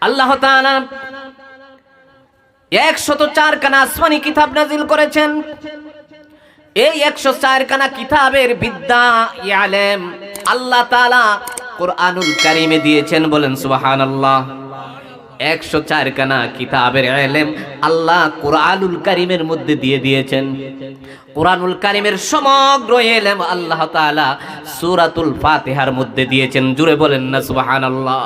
আল্লাহ তাআলা 104 খানা আসমানি কিতাব নাজিল করেছেন। এই 104 খানা কিতাবের বিদ্যা ইলম আল্লাহ তাআলা কুরআনুল কারীমে দিয়েছেন, বলেন সুবহানাল্লাহ। 104 খানা কিতাবের ইলম আল্লাহ কুরআনুল কারীমের মধ্যে দিয়ে দিয়েছেন। কুরআনুল কারীমের সমগ্র ইলম আল্লাহ তাআলা সূরাতুল ফাতিহার মধ্যে দিয়েছেন। জুড়ে বলেন না সুবহানাল্লাহ।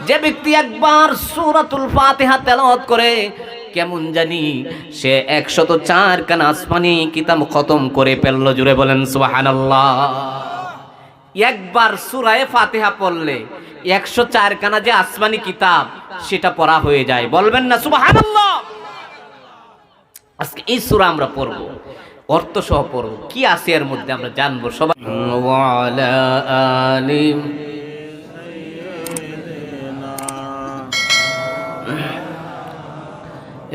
যে ব্যক্তি একবার সূরাতুল ফাতিহা তেলাওয়াত করে কেমন জানি সে 104 খানা আসমানি কিতাব খতম করে ফেলল। জুড়ে বলেন সুবহানাল্লাহ। একবার সূরা ফাতিহা পড়লে 104 খানা যে আসমানি কিতাব সেটা পড়া হয়ে যায়। বলবেন না সুবহানাল্লাহ। আজকে এই সূরা আমরা পড়ব, অর্থ সহ পড়ব, কি আছে এর মধ্যে আমরা জানবো সবাই। ওয়া আলা আলি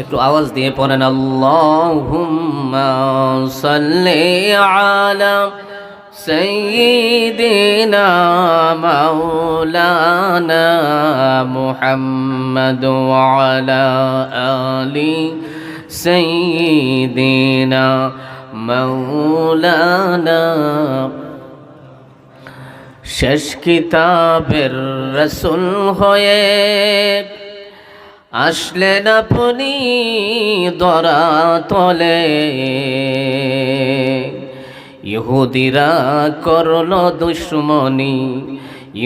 একটু আওয়াজ দিয়ে পড়েন আল্লাহুম্মা সাল্লি আলা সাইয়্যিদিনা মাওলানা মুহাম্মদ ওয়া আলা আলি সাইয়্যিদিনা মাওলানা। শেষ কিতাবের রাসূল হয়ে আসলেন আপনি ধরা তলে, ইহুদিরা করলো দুশমনি,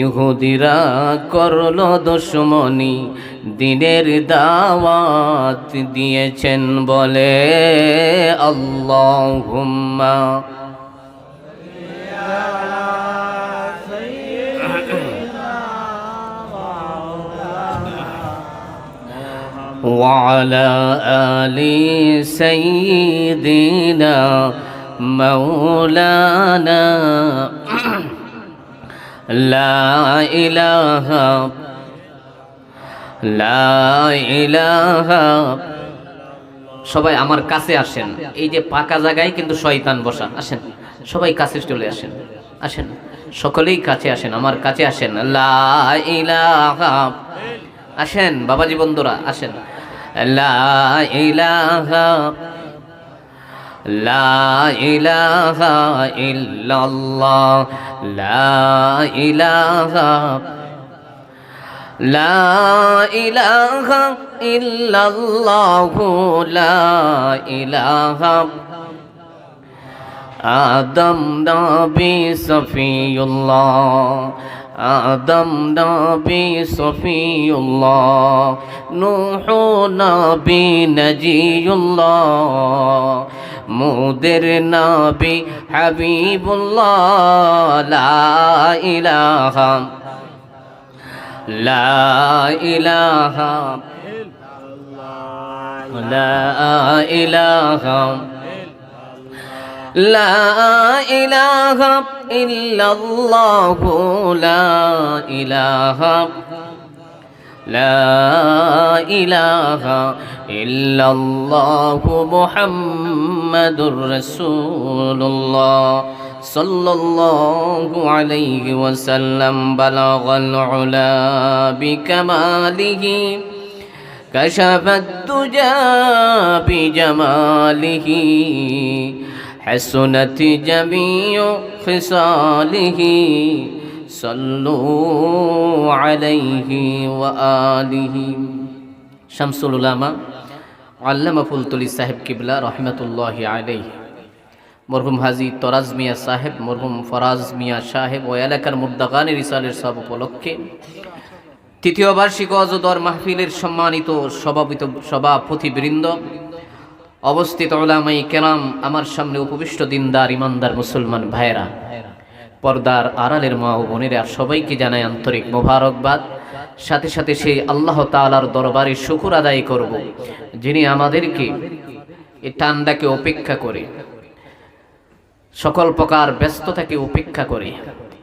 ইহুদিরা করলো দুশমনি, দিনের দাওয়াত দিয়েছেন বলে আল্লাহুম্মা وعلى آل سيدنا مولانا لا إله সবাই আমার কাছে আসেন। এই যে পাকা জায়গায় কিন্তু শয়তান বসা, আসেন সবাই কাছে চলে আসেন, আসেন সকলেই কাছে আসেন, আমার কাছে আসেন। লা ইলাহা, আসেন বাবাজি বন্ধুরা আসেন। লা ইলাহা লা ইলাহা ইল্লাল্লাহ, লা ইলাহা লা ইলাহা ইল্লাল্লাহ, লা ইলাহা। আদম নবী সফিউল্লাহ, আদম নবী সফিউল্লাহ, নূহ নবী নজিউল্লাহ, মুদের নবী হাবিবুল্লাহ। লা ইলাহা লা ইলাহা লা ইলাহা লা ইলাহা ইল্লাল্লাহু, লা ইলাহা লা ইলাহা ইল্লাল্লাহু মুহাম্মাদুর রাসূলুল্লাহ সাল্লাল্লাহু আলাইহি ওয়াসাল্লাম। বালাগাল উলা বিকামালিহি কাশাফাত দুজা বিজামালিহি হাসুনাত জামিউ খিসালিহি সাল্লু আলাইহি ওয়া আলিহি। শামসুল উলামা আল্লামা ফুলতলি সাহেব কিবলা রহমতুল্লাহি আলাইহি, মরহুম হাজী তরাজ মিয়া সাহেব, মরহুম ফরাজ মিয়া সাহেব ও এলাকার মুর্দাগানের ইসালের সব উপলক্ষে তৃতীয় বার্ষিক অজদর মাহফিলের সম্মানিত সভাপতিবৃন্দ, অবস্থিত উলামাই কেরাম, আমার সামনে উপবিষ্ট দিনদার ইমানদার মুসলমান ভাইরা, পর্দার আড়ালের মা ও বোনেরা, সবাইকে জানাই আন্তরিক মোবারকবাদ। সাথে সাথে সেই আল্লাহ তাআলার দরবারে শুকর আদায় করব যিনি আমাদেরকে এই ঠান্ডাকে উপেক্ষা করে, সকল প্রকার ব্যস্ততাকে উপেক্ষা করে,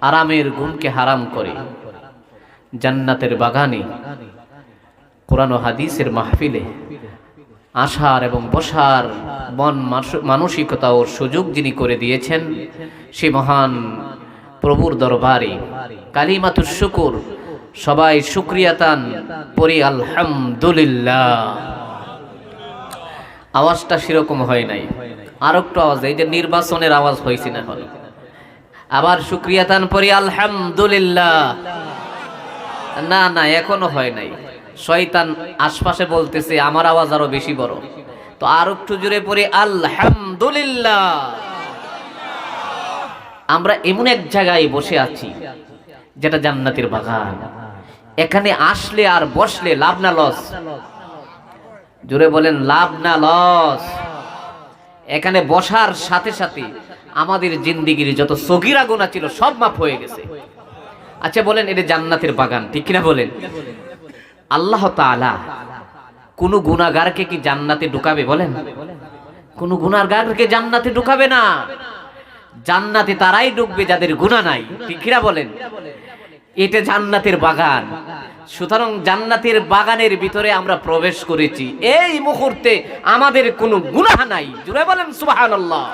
আরামের ঘুমকে হারাম করে জান্নাতের বাগানে কোরআন ও হাদিসের মাহফিলে আসার এবং বসার মন মানসিকতা ও সুযোগ যিনি করে দিয়েছেন, সে মহান প্রভুর দরবারে কালিমাতুশ শুকর সবাই শুকরিয়াতান পড়ি আলহামদুলিল্লাহ। আওয়াজটা সেরকম হয় নাই, আর একটু আওয়াজ, এই যে নির্বাচনের আওয়াজ হয়েছে না হলো। আবার শুকরিয়াতান পড়ি আলহামদুলিল্লাহ। না না, এখনো হয় নাই। শয়তান আশপাশে বলতেছে আমার আওয়াজ আরো বেশি বড়, তো আর একটু জোরে পড়ি আলহামদুলিল্লাহ। আমরা এমন এক জায়গায় বসে আছি যেটা জান্নাতের বাগান। এখানে আসলে আর বসলে লাভ না লস? জোরে বলেন, লাভ না লস? এখানে বসার সাথে সাথে আমাদের জিন্দিগির যত সগীরা গুনাহ ছিল সব মাফ হয়ে গেছে। আচ্ছা বলেন, এটা জান্নাতের বাগান, ঠিক কিনা বলেন? আল্লাহ তাআলা কোন গুনাহগারকে কি জান্নাতে ঢুকাবে? বলেন, কোন গুনাহগারকে জান্নাতে ঢুকাবে না। জান্নাতে তারাই ঢুকবে যাদের গুনাহ নাই, ঠিক কিনা বলেন? এটা জান্নাতের বাগান। সুতরাং জান্নাতের বাগানের ভিতরে আমরা প্রবেশ করেছি, এই মুহূর্তে আমাদের কোনো গুনাহ নাই। জোরে বলেন সুবহানাল্লাহ।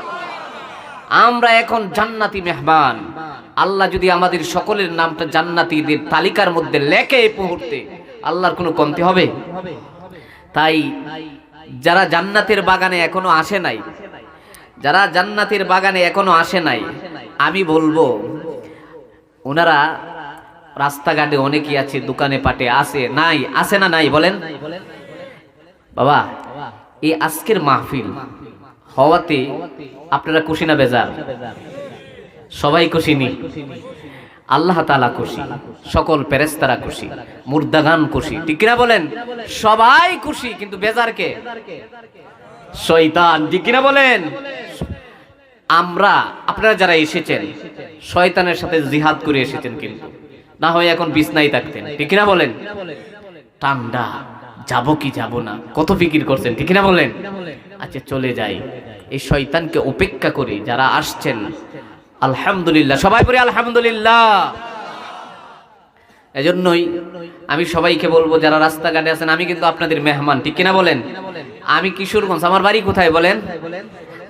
আমরা এখন জান্নাতি মেহমান। আল্লাহ যদি আমাদের সকলের নামটা জান্নাতীদের তালিকার মধ্যে লেখে এই মুহূর্তে, আল্লাহর কোনো কমতি হবে? তাই যারা জান্নাতের বাগানে এখনো আসে নাই, যারা জান্নাতের বাগানে এখনো আসে নাই, আমি বলবো ওনারা রাস্তাঘাটে অনেকেই আছে, দোকানে পাটে আছে, নাই আছে না নাই বলেন? বাবা, এই আজকের মাহফিল হওয়াতে আপনারা খুশি না বেজার? সবাই খুশি নি? আল্লাহ তাআলা খুশি, সকল ফেরেশতারা খুশি, মুর্দাগান খুশি, ঠিক কিনা বলেন? সবাই খুশি, কিন্তু বেজার কে? শয়তান, ঠিক কিনা বলেন? আমরা, আপনারা যারা এসেছেন শয়তানের সাথে জিহাদ করে এসেছেন, কিন্তু না হয় এখন বিছনায় থাকতেন, ঠিক কিনা বলেন? ঠান্ডা, যাব কি যাব না কত ফিকির করছেন, ঠিক কিনা বলেন? আচ্ছা চলে যাই, এই শয়তানকে উপেক্ষা করে যারা আসছেন আলহামদুলিল্লাহ, সবাই বলি আলহামদুলিল্লাহ। এজন্যই আমি সবাইকে বলবো যারা রাস্তাঘাটে আছেন, আমি কিন্তু আপনাদের মেহমান, ঠিক কিনা বলেন? আমি কিশোরগঞ্জ, আমার বাড়ি কোথায় বলেন?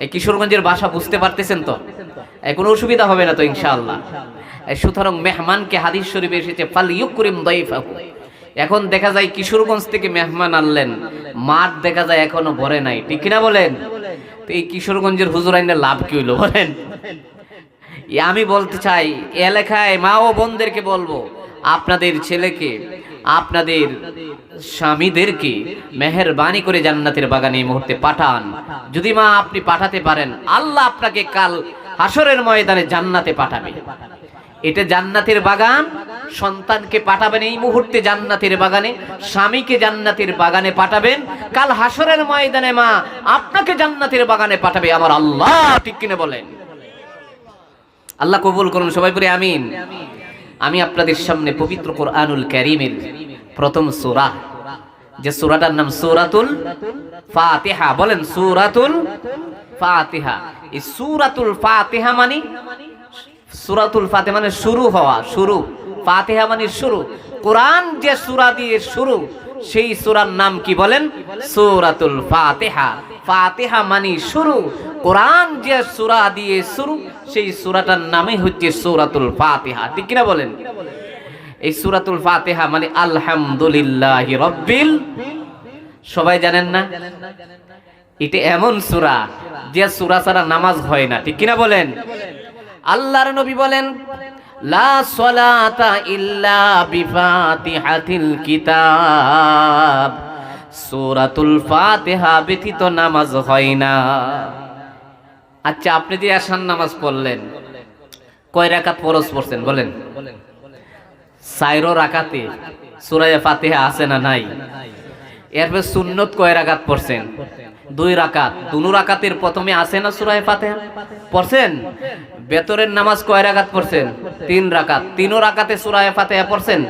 এই কিশোরগঞ্জের ভাষা বুঝতে পারতেছেন তো? কোনো অসুবিধা হবে না তো ইনশাআল্লাহ? সুতরাং মেহমানকে হাদিস শরীফে এসেছে ফাল ইউকরিম দাইফাহু। এখন দেখা যায় কিশোরগঞ্জ থেকে মেহমান আনলেন, মাঠ দেখা যায় এখনো ভরে নাই, ঠিক কিনা বলেন? তো এই কিশোরগঞ্জের হুজুর আইনের লাভ কি হইলো বলেন? আমি বলতে চাই এলাকায় মা ও বোনদেরকে বলবো, আপনাদের ছেলেকে, আপনাদের স্বামীদেরকে মেহেরবানি করে জান্নাতের বাগানে এই মুহূর্তে পাঠান। যদি মা আপনি পাঠাতে পারেন, আল্লাহ আপনাকে কাল হাসরের ময়দানে জান্নাতে পাঠাবে। এটা জান্নাতের বাগান। সন্তানকে পাঠাবেন এই মুহূর্তে জান্নাতের বাগানে, স্বামীকে জান্নাতের বাগানে পাঠাবেন, কাল হাসরের ময়দানে মা আপনাকে জান্নাতের বাগানে পাঠাবে আমার আল্লাহ, ঠিক কিনা বলেন? আল্লাহ কবুল করুন, সবাই বলে আমিন। আমি আপনাদের সামনে পবিত্র কোরআনুল কারীমের প্রথম সূরা, যে সূরাটার নাম সূরাতুল ফাতিহা, বলেন সূরাতুল ফাতিহা। এই সূরাতুল ফাতিহা মানে, সূরাতুল ফাতিহা মানে শুরু হওয়া, শুরু, ফাতিহা মানে শুরু। কোরআন যে সূরা দিয়ে শুরু, সেই সূরার নাম কি বলেন? সূরাতুল ফাতিহা। ফাতিহা মানে শুরু, কোরআন যে সূরা দিয়ে শুরু, সেই সূরাটার নামই হচ্ছে সূরাতুল ফাতিহা, ঠিক কিনা বলেন? এই সূরাতুল ফাতিহা মানে আলহামদুলিল্লাহি রাব্বিল, সবাই জানেন না? এটা এমন সূরা যে সূরা ছাড়া নামাজ হয় না, ঠিক কিনা বলেন? আল্লাহর নবী বলেন লা সালাতা ইল্লা বিফাতিহাতিল কিতাব, সূরাতুল ফাতিহা ব্যতীত নামাজ হয় না। আচ্ছা আপনি যে আশার নামাজ পড়লেন, কয় রাকাত ফরজ পড়ছেন বলেন? 4 রাকাতে সূরা ফাতিহা আছে না নাই? এরপর সুন্নত কয় রাকাত পড়ছেন? 2 রাকাত। 2 রাকাতের প্রথমে আছে না সূরা ফাতিহা? পড়ছেন। বেতরের নামাজ কয় রাকাত পড়ছেন? 3 রাকাত। 3 রাকাতে সূরা ফাতিহা পড়ছেন?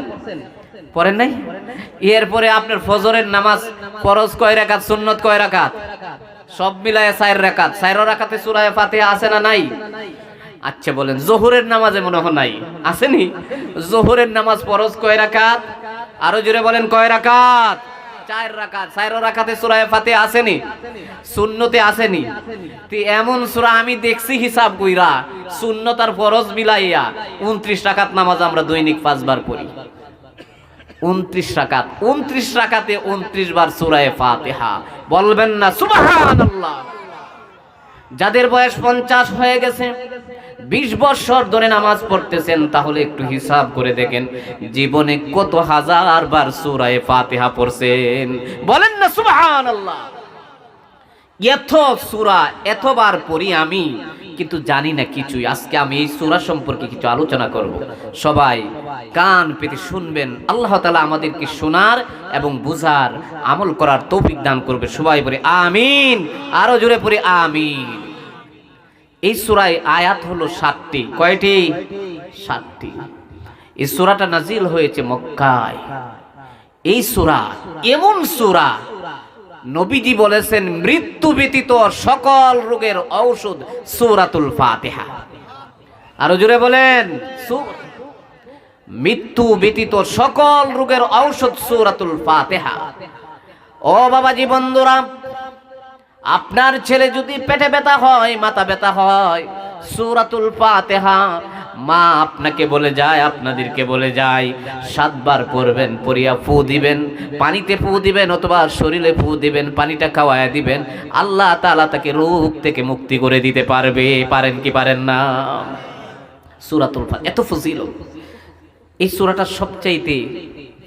পড়েন নাই? এরপরে আপনার ফজরের নামাজ ফরজ কয় রাকাত, সুন্নত কয় রাকাত? সব মিলায় 4 রাকাত। 4 রাকাতে সূরা ফাতিহা আছে না নাই? আচ্ছা বলেন যোহরের নামাজে মনে হয় নাই, আসেনি? যোহরের নামাজ ফরজ কয় রাকাত? আরো জোরে বলেন কয় রাকাত? 4 রাকাত। 4 রাকাতে সূরা ফাতিহা আসেনি? সুন্নতে আসেনি? তে এমন সূরা আমি দেখছি হিসাব কইরা, সুন্নত আর ফরজ মিলাইয়া 29 রাকাত নামাজ আমরা দৈনিক 5 বার পড়ি। 29 রাকাত, 29 রাকাতে 29 বার সূরা ফাতিহা। বলবেন না সুবহানাল্লাহ? যাদের বয়স 50 হয়ে গেছে, 20 বছর ধরে নামাজ পড়তেছেন, তাহলে একটু হিসাব করে দেখেন জীবনে কত হাজার বার সূরা ফাতিহা পড়ছেন। বলেন না সুবহানাল্লাহ? এত সূরা এতবার পড়ি আমি, কিন্তু জানি না কিছুই। আজকে আমি এই সূরা সম্পর্কে কিছু আলোচনা করব। সবাই কান পেতে শুনবেন। আল্লাহ তাআলা আমাদেরকে শোনার এবং বুঝার, আমল করার তৌফিক দান করবে। সবাই বলি আমিন। আরো জোরে পড়ি আমিন। এই সূরায় আয়াত হলো 7টি। কয়টি? 7টি। এই সূরাটা নাজিল হয়েছে মক্কায়। এই সূরা এমন সূরা, নবীজি বলেছেন মৃত্যু ব্যতীত সকল রোগের ঔষধ সূরাতুল ফাতিহা। আরো জোরে বলেন, মৃত্যু ব্যতীত সকল রোগের ঔষধ সূরাতুল ফাতিহা। ও বাবাজি বন্ধুরা, আপনার ছেলে যদি পেটে ব্যথা হয়, মাথা ব্যথা হয়, সূরাতুল ফাতিহা মা আপনাকে বলে যায়, আপনাদেরকে বলে যায় 7 বার পড়বেন, পড়িয়া ফু দিবেন, পানিতে ফু দিবেন অথবা শরীরে ফু দিবেন, পানিটা খাওয়ায়া দিবেন। আল্লাহ তাআলা তাকে রোগ থেকে মুক্তি করে দিতে পারবে। পারেন কি পারেন না? সূরাতুল ফাতিহা এত ফজিলত। এই সূরাটা সবচাইতে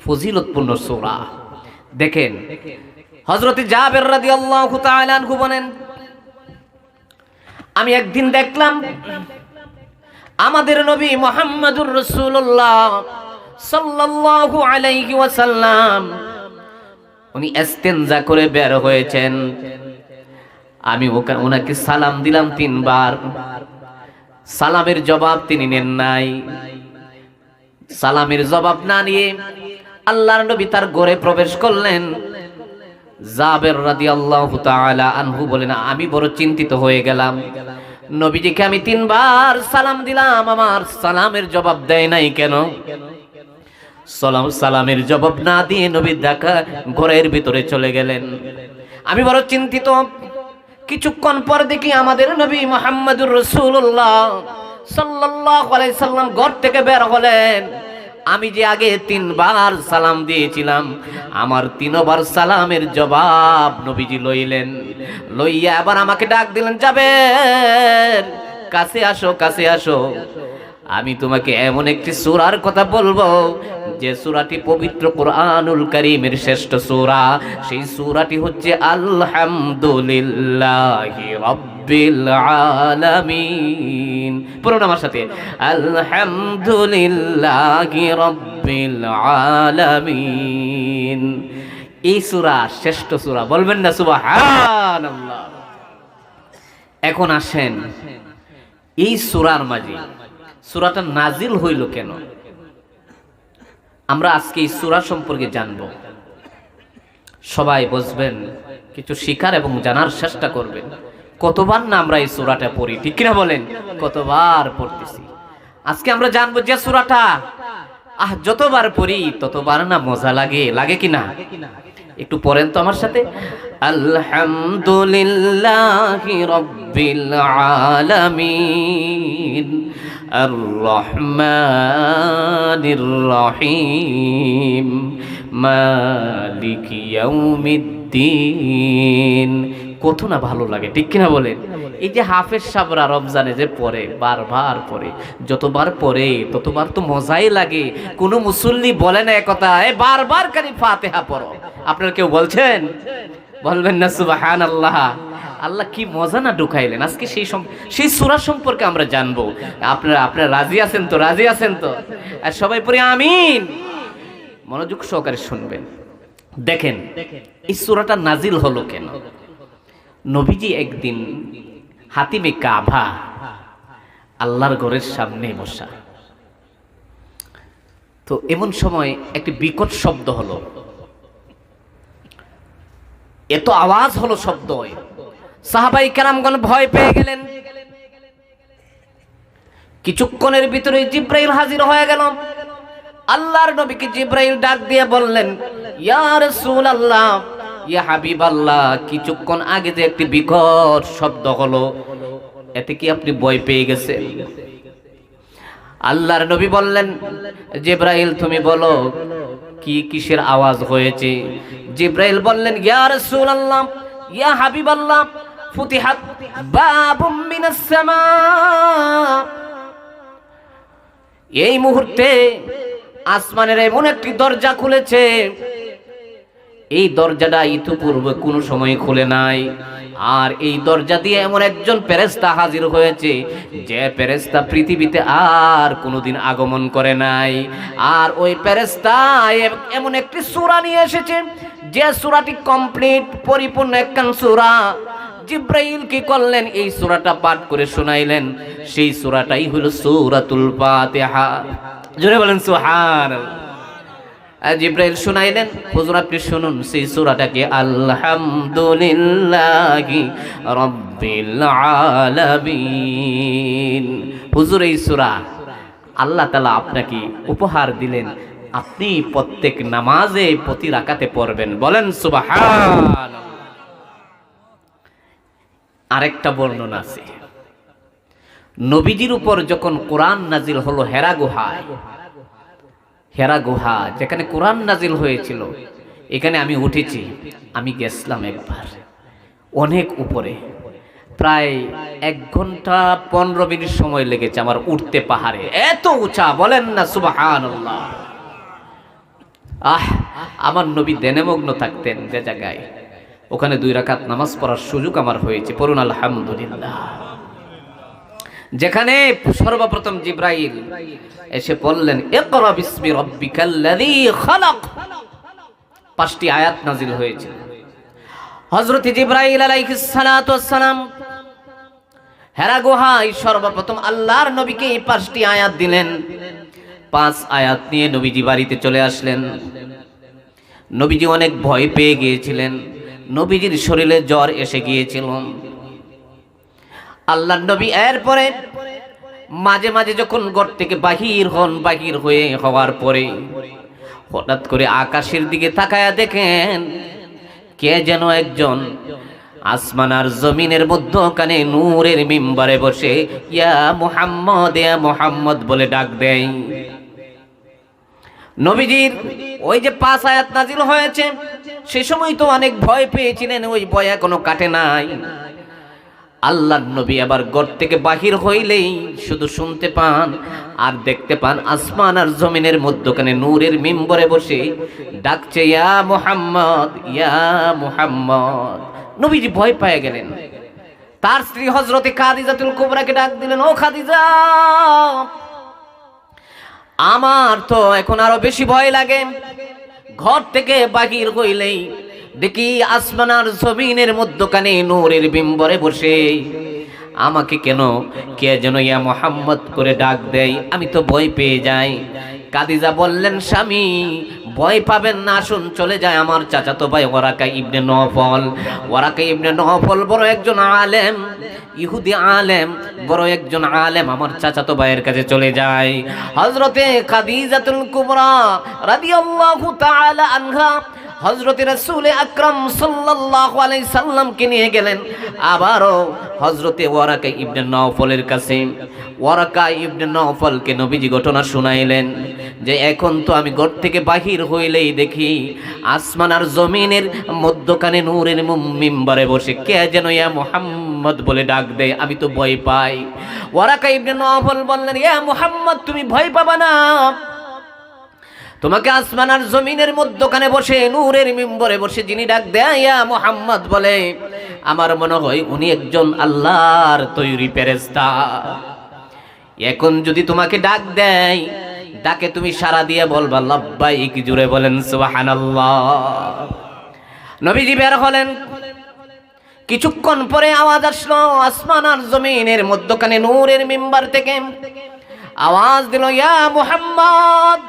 ফজিলতপূর্ণ সূরা। দেখেন হযরত জাবের রাদিয়াল্লাহু তাআলা আনহু বলেন, আমি একদিন দেখলাম আমাদের নবী মুহাম্মদুর রাসূলুল্লাহ সাল্লাল্লাহু আলাইহি ওয়াসাল্লাম উনি ইস্তেনজা করে বের হয়েছেন। আমি ওনাকে সালাম দিলাম 3 বার। সালামের জবাব তিনি নেন নাই। সালামের জবাব না নিয়ে আল্লাহর নবী তার ঘরে প্রবেশ করলেন। জাবের রাদিয়াল্লাহু তাআলা আনহু বলেন, আমি বড় চিন্তিত হয়ে গেলাম। নবীজিকে আমি 3 বার সালাম দিলাম, আমার সালামের জবাব দেয় নাই কেন? সালামের জবাব না দিয়ে নবী দেখা ঘরের ভিতরে চলে গেলেন। আমি বড় চিন্তিত। কিছুক্ষণ পর দেখি আমাদের নবী মুহাম্মদুর রাসূলুল্লাহ সাল্লাল্লাহু আলাইহি সাল্লাম ঘর থেকে বের হলেন। আমি যে আগে 3 বার সালাম দিয়েছিলাম, আমার 3 বার সালামের জবাব নবীজি লইলেন। লইয়া আবার আমাকে ডাক দিলেন, জাবের কাছে আসো, কাছে আসো। আমি তোমাকে এমন একটি সূরার কথা বলবো যে সূরাটি পবিত্র কোরআনুল কারীমের শ্রেষ্ঠ সূরা। সেই সূরাটি হচ্ছে আলহামদুলিল্লাহি রাব্বিল আলামিন। পড়ুন আমার সাথে, আলহামদুলিল্লাহি রাব্বিল আলামিন। এই সূরা শ্রেষ্ঠ সূরা। বলবেন না সুবহানাল্লাহ? এখন আসেন এই সূরার মাঝে সূরাটা নাজিল হইল কেন? আমরা আজকে এই সূরা সম্পর্কে জানব। সবাই বুঝবেন, কিছু শিখার এবং জানার চেষ্টা করবেন। কতবার না আমরা এই সূরাটা পড়ি, ঠিক কিনা বলেন? কতবার পড়তেছি। আজকে আমরা জানবো যে সূরাটা যতবার পড়ি ততবার না মজা লাগে। লাগে কিনা? একটু পড়েন তো আমার সাথে, আলহামদুলিল্লাহি রাব্বিল আলামিন আর রহমানির রহিম মালিকি ইয়াউমিদ্দিন। কত না ভালো লাগে, ঠিক কিনা বলেন? এই যে হাফেজ সাবরা রমজানে যে পড়ে, বারবার পড়ে, যতবার পড়ে ততবার তো মজাই লাগে। কোন মুসল্লি বলে না একথা, বারবার খালি ফাতিহা পড়ো। আপনারা কেউ বলছেন? বলবেন না সুবহানাল্লাহ? আল্লাহ কি মজা না ঢুকাইলেন। আজকে সেই সূরা সম্পর্কে আমরা জানবো। আপনারা রাজি আছেন তো? রাজি আছেন তো? আর সবাই পড়ে আমিন। মনোযোগ সহকারে শুনবেন। দেখেন এই সূরাটা নাজিল হলো কেন? নবীজি একদিন হাতিমে কাবা, আল্লাহর ঘরের সামনে বসা। তো এমন সময় একটি বিকট শব্দ হলো, এত আওয়াজ হলো, শব্দ। সাহাবাই কেরামগণ ভয় পেয়ে গেলেন। কিছুক্ষণের ভিতরে জিব্রাইল হাজির হয়ে গেল। আল্লাহর নবীকে জিব্রাইল ডাক দিয়ে বললেন, ইয়া রাসূলুল্লাহ, ইয়া হাবিবাল্লাহ, কিছুক্ষণ আগে যে একটি বিকট শব্দ হলো, এতে কি আপনি ভয় পেয়ে গেছেন? আল্লাহর নবী বললেন, জিব্রাইল তুমি বলো কি কিসের আওয়াজ হয়েছে? জিব্রাইল বললেন, ইয়া রাসূলুল্লাহ, ইয়া হাবিবাল্লাহ, ফুতিহাত বাবুম মিনাস সামা। এই মুহূর্তে আসমানের এমন একটি দরজা খুলেছে, এই দরজাটা ইতিপূর্বে কোনো সময় খুলে নাই। আর এই দরজা দিয়ে এমন একজন ফেরেশতা হাজির হয়েছে, যে ফেরেশতা পৃথিবীতে আর কোনোদিন আগমন করে নাই। আর ওই ফেরেশতা এমন একটি সূরা নিয়ে এসেছে, যে সূরাটি কমপ্লিট, পরিপূর্ণ একখান সূরা। জিব্রাইল কি করলেন? এই সূরাটা পাঠ করে শোনাইলেন। সেই সূরাটাই হলো সূরাতুল ফাতিহা। জোরে বলেন সুবহানাল্লাহ। জিব্রাইল শুনাইলেন, হুজুর আপনি শুনুন সেই সূরাটাকে, আলহামদুলিল্লাহি রাব্বিল আলামিন। হুজুর এই সূরা আল্লাহ তাআলা আপনাকে উপহার দিলেন, আপনি প্রত্যেক নামাজে প্রতি রাকাতে পড়বেন। বলেন সুবহানাল্লাহ। আরেকটা বর্ণনা আছে, নবীজির উপর যখন কোরআন নাজিল হলো হেরা গুহায়, হেরা গুহা যেখানে কোরআন নাজিল হয়েছিল, এখানে আমি উঠেছি, আমি গেছিলাম একবার, অনেক উপরে, প্রায় 1 ঘন্টা 15 মিনিট সময় লেগেছে আমার উঠতে পাহাড়ে, এত উঁচা। বলেন না সুবহানাল্লাহ। আমার নবী ধ্যানমগ্ন থাকতেন যে জায়গায়, ওখানে 2 রাকাত নামাজ পড়ার সুযোগ আমার হয়েছে। পড়ুন আলহামদুলিল্লাহ। যেখানে সর্বপ্রথম জিব্রাইল এসে বললেন, ইকরা বিসমি রাব্বিকাল্লাযী খালাক, 5টি আয়াত নাজিল হয়েছে। হযরত জিব্রাইল আলাইহিস সালাতু ওয়াস সালাম হেরা গুহায় সর্বপ্রথম আল্লাহর নবীকে এই 5টি আয়াত দিলেন। 5 আয়াত নিয়ে নবীজি বাড়িতে চলে আসলেন। নবীজি অনেক ভয় পেয়ে গিয়েছিলেন, নবীজির শরীরে জ্বর এসে গিয়েছিল। আল্লাহর নবী এরপরে মাঝে মাঝে যখন ঘর থেকে বাহির হওয়ার পরে হঠাৎ করে আকাশের দিকে তাকায়া দেখেন, কে যেন একজন আসমান আর জমিনের মধ্যখানে নূরের মিম্বারে বসে ইয়া মুহাম্মদ বলে ডাক দেয়। নবীজির ওই যে 5 আয়াত নাজিল হয়েছে, সে সময় তো অনেক ভয় পেয়েছিলেন, ওই ভয় এখনো কাটে নাই। আল্লাহর নবী আবার ঘর থেকে বাহির হইলেই শুধু শুনতে পান আর দেখতে পান আসমান আর জমিনের মধ্যখানে নূরের মিম্বরে বসে ডাকছে ইয়া মুহাম্মদ, ইয়া মুহাম্মদ। নবীজি ভয় পেয়ে গেলেন। তার স্ত্রী হযরতে খাদিজাতুল কুবরাকে ডাক দিলেন, ও খাদিজা, আমার তো এখন আরো বেশি ভয় লাগে। ঘর থেকে বাহির হইলেই দেখি আসমান আর জমিনের মধ্যখানে নূরের বিম্বরে বসে আমাকে কেন কে যেন ইয়া মুহাম্মদ করে ডাক দেয়, আমি তো ভয় পেয়ে যাই। খাদিজা বললেন, স্বামী ভয় পাবেন না, আসুন চলে যায় আমার চাচাতো ভাই ওয়ারাকা ইবনে নওফল। ওয়ারাকা ইবনে নওফল বড় একজন আলেম, ইহুদি আলেম, বড় একজন আলেম, আমার চাচাতো ভাইয়ের কাছে চলে যায়। হযরতে খাদিজাতুল কুবরা রাদিয়াল্লাহু তাআলা আনহা হযরত রাসূল আকরাম সাল্লাল্লাহু আলাইহি সাল্লামকে নিয়ে গেলেন আবারও হযরতে ওয়ারাকা ইবনে নওফলের কাছে। ওয়ারাকা ইবনে নওফলকে নবীজি ঘটনা শুনাইলেন যে এখন তো আমি ঘর থেকে বাহির হইলেই দেখি আসমান আর জমিনের মধ্যখানে নূরের মিম্বরে বসে কে যেন ইয়া মুহাম্মদ বলে ডাক দেয়, আমি তো ভয় পাই। ওয়ারাকা ইবনে নওফল বললেন, ইয়া মুহাম্মদ তুমি ভয় পাবা না, তোমাকে আসমান আর জমিনের মধ্যখানে বসে নূরের মিম্বরে বসে যিনি ডাক দেয় ইয়া মুহাম্মদ বলে, আমার মনে হয় উনি একজন আল্লাহর তৈরি ফেরেশতা। এখন যদি তোমাকে ডাক দেয়, ডাকে তুমি সাড়া দিয়ে বলবা লাব্বাইক, জুড়ে বলেন সুবহানাল্লাহ। নবীজি বের হলেন, কিছুক্ষণ পরে আওয়াজ আসলো আসমান আর জমিনের মধ্যখানে নূরের মিম্বার থেকে আওয়াজ দিল ইয়া মুহাম্মদ।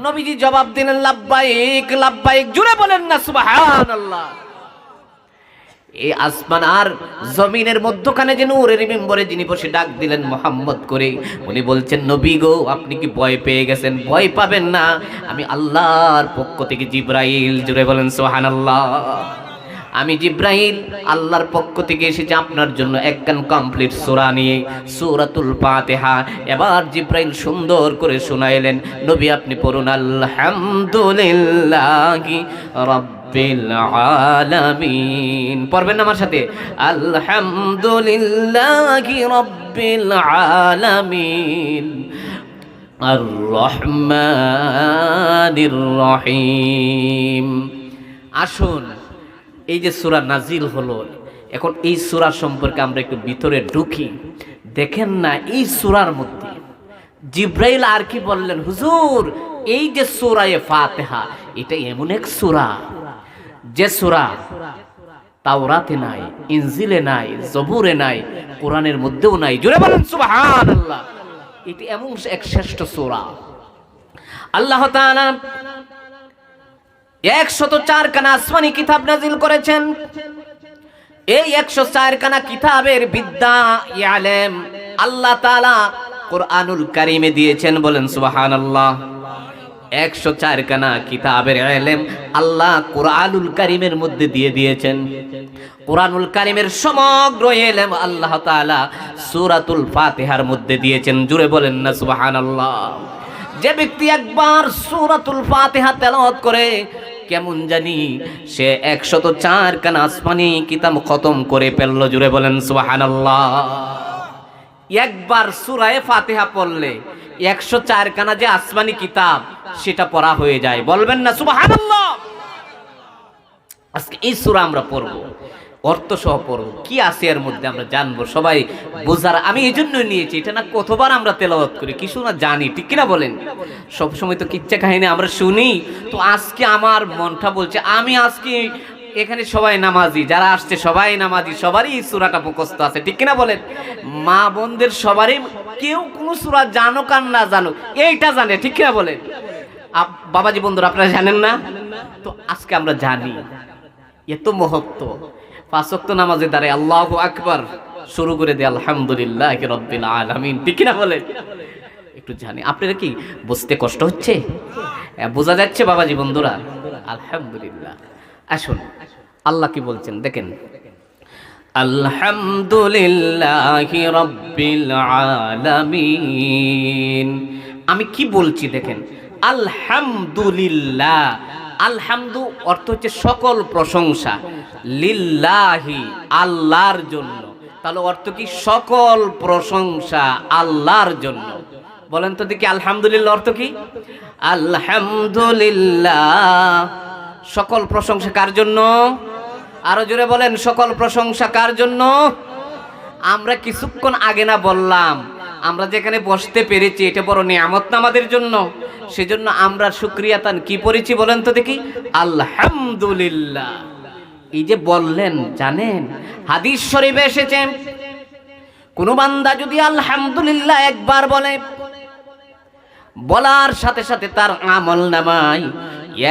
নবীজি জবাব দিলেন লাব্বাইক লাব্বাইক, জুড়ে বলেন না সুবহানাল্লাহ। এই আসমান আর জমিনের মধ্যখানে যে নূরের মিম্বরে যিনি বসে ডাক দিলেন মুহাম্মদ করে, উনি বলছেন নবী গো আপনি কি ভয় পেয়ে গেছেন? ভয় পাবেন না, আমি আল্লাহর পক্ষ থেকে জিব্রাইল, জুড়ে বলেন সুবহানাল্লাহ। আমি জিব্রাইল আল্লাহর পক্ষ থেকে এসেছি আপনার জন্য একখান কমপ্লিট সূরা নিয়ে, সূরাতুল ফাতিহা। এবার জিব্রাইল সুন্দর করে শোনাইলেন, নবী আপনি পড়ুন আলহামদুলিল্লাহি রাব্বিল আলামিন। পড়বেন না আমার সাথে? আলহামদুলিল্লাহি রাব্বিল আলামিন আর রহমানির রহিম। আসুন, এই যে সূরা নাজিল হলো, এখন এই সূরা সম্পর্কে আমরা একটু ভিতরে ঢুকি। দেখেন না, এই সূরার মধ্যে জিব্রাইল আর কি বললেন, হুজুর এই যে সূরায়ে ফাতিহা, এটা এমন এক সূরা যে সূরা তাওরাতে নাই, ইনজিলে নাই, জবুরে নাই, কোরআনের মধ্যেও নাই। জোরে বলেন সুবহানাল্লাহ। এটি এমন এক শ্রেষ্ঠ সূরা। আল্লাহ তাআলা 104 খানা আসমানি কিতাব নাজিল করেছেন। এই 104 খানা কিতাবের বিদ্যা ইলম আল্লাহ তাআলা কোরআনুল কারীমে দিয়েছেন। বলেন সুবহানাল্লাহ। 104 খানা কিতাবের ইলম আল্লাহ কোরআনুল কারীমের মধ্যে দিয়ে দিয়েছেন। কোরআনুল কারীমের সমগ্র ইলম আল্লাহ তাআলা সূরাতুল ফাতিহার মধ্যে দিয়েছেন। জুড়ে বলেন না সুবহানাল্লাহ। যে ব্যক্তি একবার সূরাতুল ফাতিহা তেলাওয়াত করে, কেমন জানি সে 104 খানা আসমানি কিতাব খতম করে ফেলল। জুড়ে বলেন সুবহানাল্লাহ। একবার সূরায়ে ফাতিহা পড়লে 104 খানা যে আসমানি কিতাব সেটা পড়া হয়ে যায়। বলবেন না সুবহানাল্লাহ। আজকে এই সূরা আমরা পড়ব, অর্থ সহ পড়ব, কি আছে এর মধ্যে আমরা জানবো, সবাই বোঝার। আমি এই জন্যই নিয়েছি, এটা না কতবার আমরা তেলাওয়াত করি, কিছু না জানি, ঠিক কিনা বলেন? সবসময় তো কিচ্ছা কাহিনী আমরা শুনি। তো আজকে আমার মনটা বলছে, আমি আজকে এখানে সবাই নামাজি, যারা আসছে সবাই নামাজি, সবারই এই সূরাটা মুখস্থ আছে, ঠিক কিনা বলেন? মা বোনদের সবারই, কেউ কোনো সূরা জানুক আর না জানুক, এইটা জানে, ঠিক কিনা বলেন? বাবাজি বন্ধুরা, আপনারা জানেন না? তো আজকে আমরা জানি এত মহত্ব। 5 ওয়াক্ত নামাজে দাঁড়ায় আল্লাহু আকবার শুরু করে দেয় আলহামদুলিল্লাহি রাব্বিল আলামিন, ঠিক কিনা বলেন? একটু জানি। আপনারা কি বুঝতে কষ্ট হচ্ছে? বোঝা যাচ্ছে বাবাজি বন্ধুরা? আলহামদুলিল্লাহ। আসুন আল্লাহ কি বলছেন দেখেন, আলহামদুলিল্লাহি রাব্বিল আলামিন। আমি কি বলছি দেখেন, আলহামদুলিল্লাহ। আলহামদু অর্থ হচ্ছে সকল প্রশংসা, লিল্লাহি আল্লাহর জন্য। তাহলে অর্থ কি? সকল প্রশংসা আল্লাহর জন্য। বলেন তো দেখি আলহামদুলিল্লাহ অর্থ কি? আলহামদুলিল্লাহ, সকল প্রশংসা কার জন্য? আরো জোরে বলেন, সকল প্রশংসা কার জন্য? আমরা কিছুক্ষণ আগে না বললাম, আমরা যেখানে বসতে পেরেছি এটা বড় নিয়ামত না আমাদের জন্য। সেজন্য আমরা শুকরিয়া তান কি পড়েছি বলেন তো দেখি, আলহামদুলিল্লাহ। এই যে বললেন, জানেন হাদিস শরীফে এসেছে, কোন বান্দা যদি আলহামদুলিল্লাহ একবার বলে, বলার সাথে সাথে তার আমল নামায়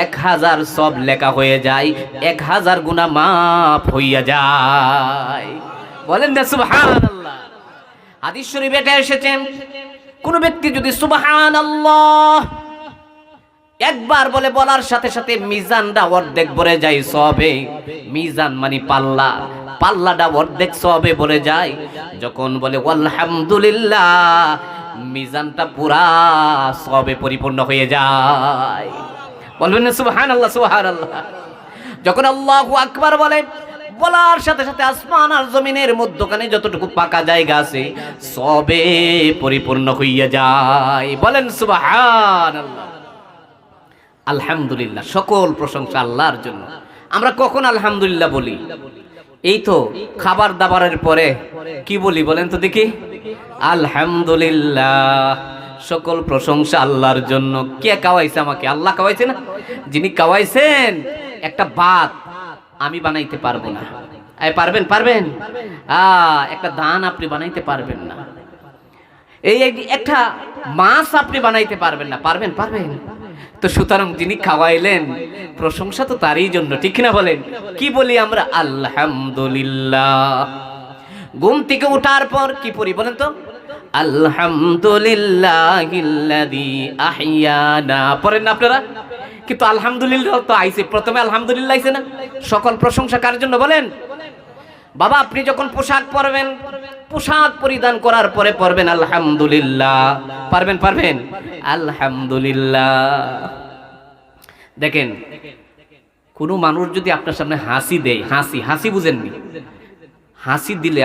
1000 সব লেখা হয়ে যায়, 1000 গুনাহ মাফ হইয়া যায়। বলেন না সুবহানাল্লাহ। হাদিস শরীফে এটা এসেছে, কোন ব্যক্তি যদি সুবহানাল্লাহ একবার বলে, বলার সাথে সাথে মিজানটা অর্ধেক ভরে যায় সবে। মিজান মানে পাল্লা, পাল্লাটা অর্ধেক সবে ভরে যায়। যখন বলে আলহামদুলিল্লাহ, মিজানটা পুরা সবে পরিপূর্ণ হয়ে যায়। বলবেন না সুবহানাল্লাহ সুবহানাল্লাহ। যখন আল্লাহু আকবার বলে, বলার সাথে সাথে আসমান আর জমিনের মধ্যখানে যতটুকু পাকা জায়গা আছে সবে পরিপূর্ণ হইয়া যায়। বলেন সুবহানাল্লাহ। আলহামদুলিল্লাহ, সকল প্রশংসা আল্লাহর জন্য। আমরা কখন আলহামদুলিল্লাহ বলি? এই তো খাবার দাবারের পরে কি বলি বলেন তো দেখি, আলহামদুলিল্লাহ, সকল প্রশংসা আল্লাহর জন্য। কে খাওয়াইছে আমাকে? আল্লাহ খাওয়াইছে না? যিনি খাওয়াইছেন, একটা ভাত আমি বানাইতে পারবো না। পারবেন? পারবেন? একটা ধান আপনি বানাইতে পারবেন না। এই একটা মাছ আপনি বানাইতে পারবেন না। পারবেন? পারবেন। তো সুতরাং যিনি খাওয়াইলেন, প্রশংসা তো তারই জন্য, ঠিক না বলেন? কি বলি আমরা? আলহামদুলিল্লাহ। ঘুম থেকে ওঠার পর কি পড়ি বলেন তো? আলহামদুলিল্লাহিল্লাযী আহইয়ানা। পড়েন না আপনারা? কিন্তু আলহামদুলিল্লাহ তো আইছে, প্রথমে আলহামদুলিল্লাহ আইছে না? সকল প্রশংসা কার জন্য বলেন? বাবা আপনি যখন পোশাক পরবেন, পোশাক পরিধান করার পরে পরবেন আলহামদুলিল্লাহ। পারবেন? আলহামদুলিল্লাহ। দেখেন কোনো মানুষ যদি আপনার সামনে হাসি দেয়, হাসি বুঝেননি, হাসি দিলে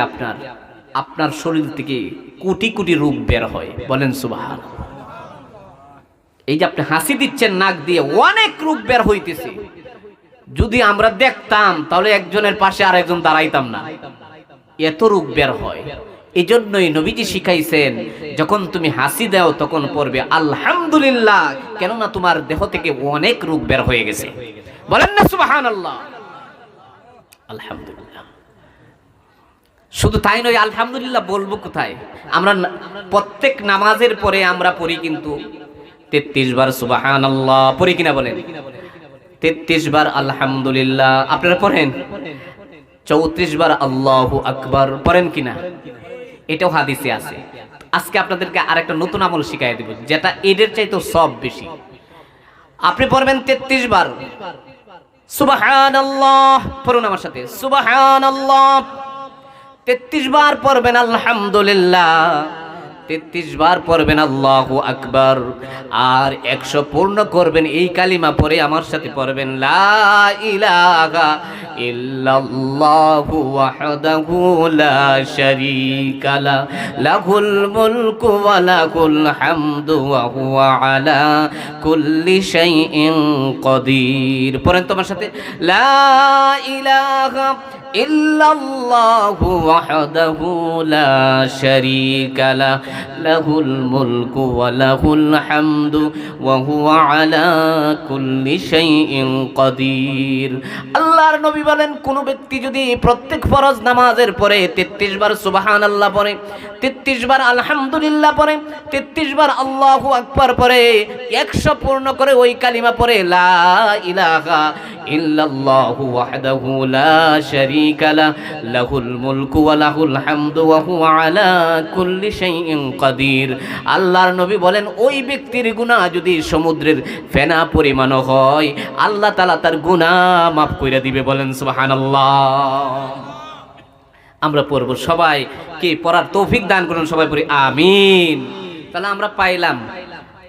আপনার শরীর থেকে কোটি কোটি রূপ বের হয়। বলেন সুবহানাল্লাহ। এই যে আপনি হাসি দিচ্ছেন নাক দিয়ে, অনেক রূপ বের হইতেছে। যদি আমরা দেখতাম তাহলে একজনের পাশে আর একজন দাঁড়াইতাম না, এত রূপ বের হয়। এই জন্যই নবীজি শিখাইছেন যখন তুমি হাসি দাও তখন পড়বে আলহামদুলিল্লাহ, কেননা তোমার দেহ থেকে অনেক রূপ বের হয়ে গেছে। বলেন না সুবহানাল্লাহ। আলহামদুলিল্লাহ। শুধু তাই নয়, আলহামদুলিল্লাহ বলবো কোথায়? আমরা প্রত্যেক নামাজের পরে আমরা পড়ি কিন্তু 33 বার সুবহানাল্লাহ পড়ি কিনা বলেন? 33 বার আলহামদুলিল্লাহ। আপনারা পড়েন? 34 বার আল্লাহু আকবার পড়েন কিনা? এটাও হাদিসে আছে। আজকে আপনাদেরকে আরেকটা নতুন আমল শিখাই দেব, যেটা এদের চাইতে সব বেশি। আপনি পড়বেন 33 বার সুবহানাল্লাহ, পড়ুন আমার সাথে সুবহানাল্লাহ। 33 বার পড়বেন আলহামদুলিল্লাহ, 33 বার পড়বেন আল্লাহু আকবার, আর 100 পূর্ণ করবেন এই কালিমা পড়ে আমার সাথে পড়বেন লা ইলাহা ইল্লাল্লাহু ওয়াহদাহু লা শারীকা লা, লাহুল মুলকু ওয়া লাহুল হামদু ওয়া হুয়া আলা কুল্লি শাইইন কাদির। পড়েন তোমার সাথে লা ইলাহা ইল্লাল্লাহু ওয়াহদাহু লা শারীকা লা, লাহুল মুলকু ওয়া লাহুল হামদু ওয়া হুয়া আলা কুল্লি শাইইন কাদির। আল্লাহর নবী বলেন কোন ব্যক্তি যদি প্রত্যেক ফরজ নামাজের পরে 33 বার সুবহানাল্লাহ পড়ে, 33 বার আলহামদুলিল্লাহ পড়ে, 33 বার আল্লাহু আকবার পড়ে, 100 পূর্ণ করে ওই কালিমা পড়ে লা ইলাহা ইল্লাল্লাহু ওয়াহদাহু লা শারীকা লা, লাহুল মুলকু ওয়া লাহুল হামদু ওয়া হুয়া আলা কুল্লি শাইইন কাদির। আল্লাহর নবী বলেন ওই ব্যক্তির গুনাহ যদি সমুদ্রের ফেনা পরিমাণ হয়, আল্লাহ তাআলা তার গুনাহ মাফ কইরা দিবে। বলেন সুবহানাল্লাহ। আমরা পড়ব, সবাই কি পড়ার তৌফিক দান করুন, সবাই পড়ি আমিন। তাহলে আমরা পাইলাম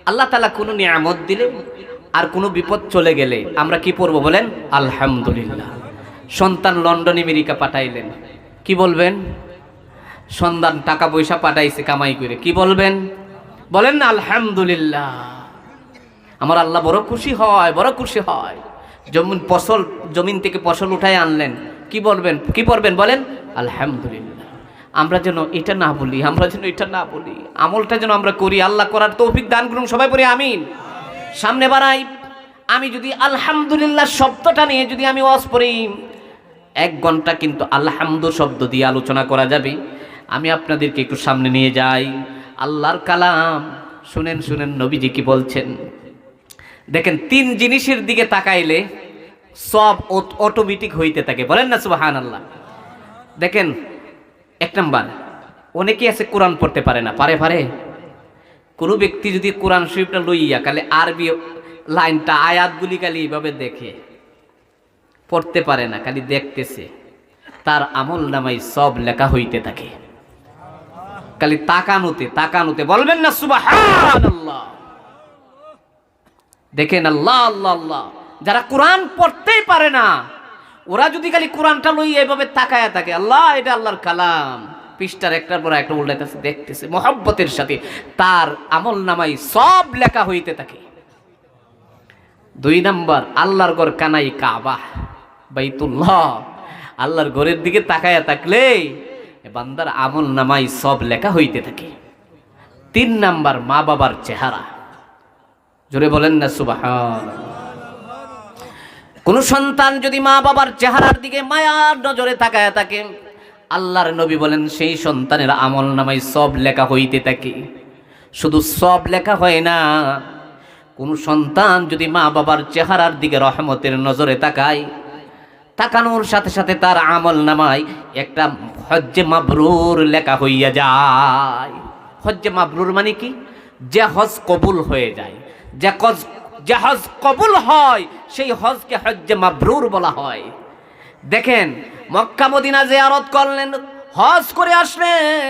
আল্লাহ তাআলা কোনো নিয়ামত দিলে আর কোনো বিপদ চলে গেলে আমরা কি পড়ব বলেন? আলহামদুলিল্লাহ। সন্তান লন্ডন আমেরিকা পাঠাইলেন, কি বলবেন? সন্তান টাকা পয়সা পাঠাইছে কামাই করে, কি বলবেন? বলেন না আলহামদুলিল্লাহ। আমার আল্লাহ বড় খুশি হয়, বড় খুশি হয়। জমিন থেকে ফসল উঠায় আনলেন, কি বলবেন? কি পড়বেন? বলেন আলহামদুলিল্লাহ। আমরা যেন এটা না বলি, আমলটা যেন আমরা করি। আল্লাহ করার তৌফিক দান করুন, সবাই পড়ি আমিন। সামনে বাড়াই। আমি যদি আলহামদুলিল্লাহ শব্দটা নিয়ে যদি আমি ওয়াজ পড়ি, 1 ঘন্টা কিন্তু আলহামদু শব্দ দিয়ে আলোচনা করা যাবে। আমি আপনাদেরকে একটু সামনে নিয়ে যাই। আল্লাহর কালাম শুনেন, নবীজি কি বলছেন দেখেন। 3 জিনিসের দিকে তাকাইলে সব অটোমেটিক হইতে থাকে। বলেন না সুবহানাল্লাহ। দেখেন 1 নাম্বার, অনেকেই আছে কোরআন পড়তে পারে না। পারে? কোনো ব্যক্তি যদি কোরআন শরীফটা লইয়া খালি আরবি লাইনটা আয়াতগুলি খালি এইভাবে দেখে, পড়তে পারে না, খালি দেখতেছে, তার আমল নামাই সব লেখা হইতে থাকে। খালি তাকানোতে বলবেন না সুবহানাল্লাহ। দেখেন আল্লাহ আল্লাহ আল্লাহ। যারা কোরআন পড়তেই পারে না, ওরা যদি খালি কোরআনটা লইয়া এইভাবে তাকায়া থাকে, আল্লাহ এটা আল্লাহর কালাম, পৃষ্ঠার একটার পর একটা উল্টাইতেছে, দেখতেছে মহব্বতের সাথে, তার আমল নামাই সব লেখা হইতে থাকে। 2 নাম্বার, আল্লাহর ঘর কানাই কাবা বাইতুল্লাহ, আল্লাহর ঘরের দিকে তাকায়া থাকলে বান্দার আমল নামাই সব লেখা হইতে থাকে। 3 নাম্বার, মা বাবার চেহারা। জোরে বলেন না সুবহানাল্লাহ। কোন সন্তান যদি মা বাবার চেহারার দিকে মায়ার নজরে তাকায়া থাকে, আল্লাহর নবী বলেন সেই সন্তানের আমল নামাই সব লেখা হইতে থাকে। শুধু সব লেখা হয় না, কোন সন্তান যদি মা বাবার চেহারার দিকে রহমতের নজরে তাকায়, তাকানোর সাথে সাথে তার আমল নামায় একটা হজ্জে মাবরুর লেখা হইয়া যায়। হজ্জে মাবরুর মানে কি? যে হজ কবুল হয়ে যায়, যে হজ কবুল হয় সেই হজকে হজ্জে মাবরুর বলা হয়। দেখেন, মক্কা মদিনা জিয়ারত করলেন, হজ করে আসলেন,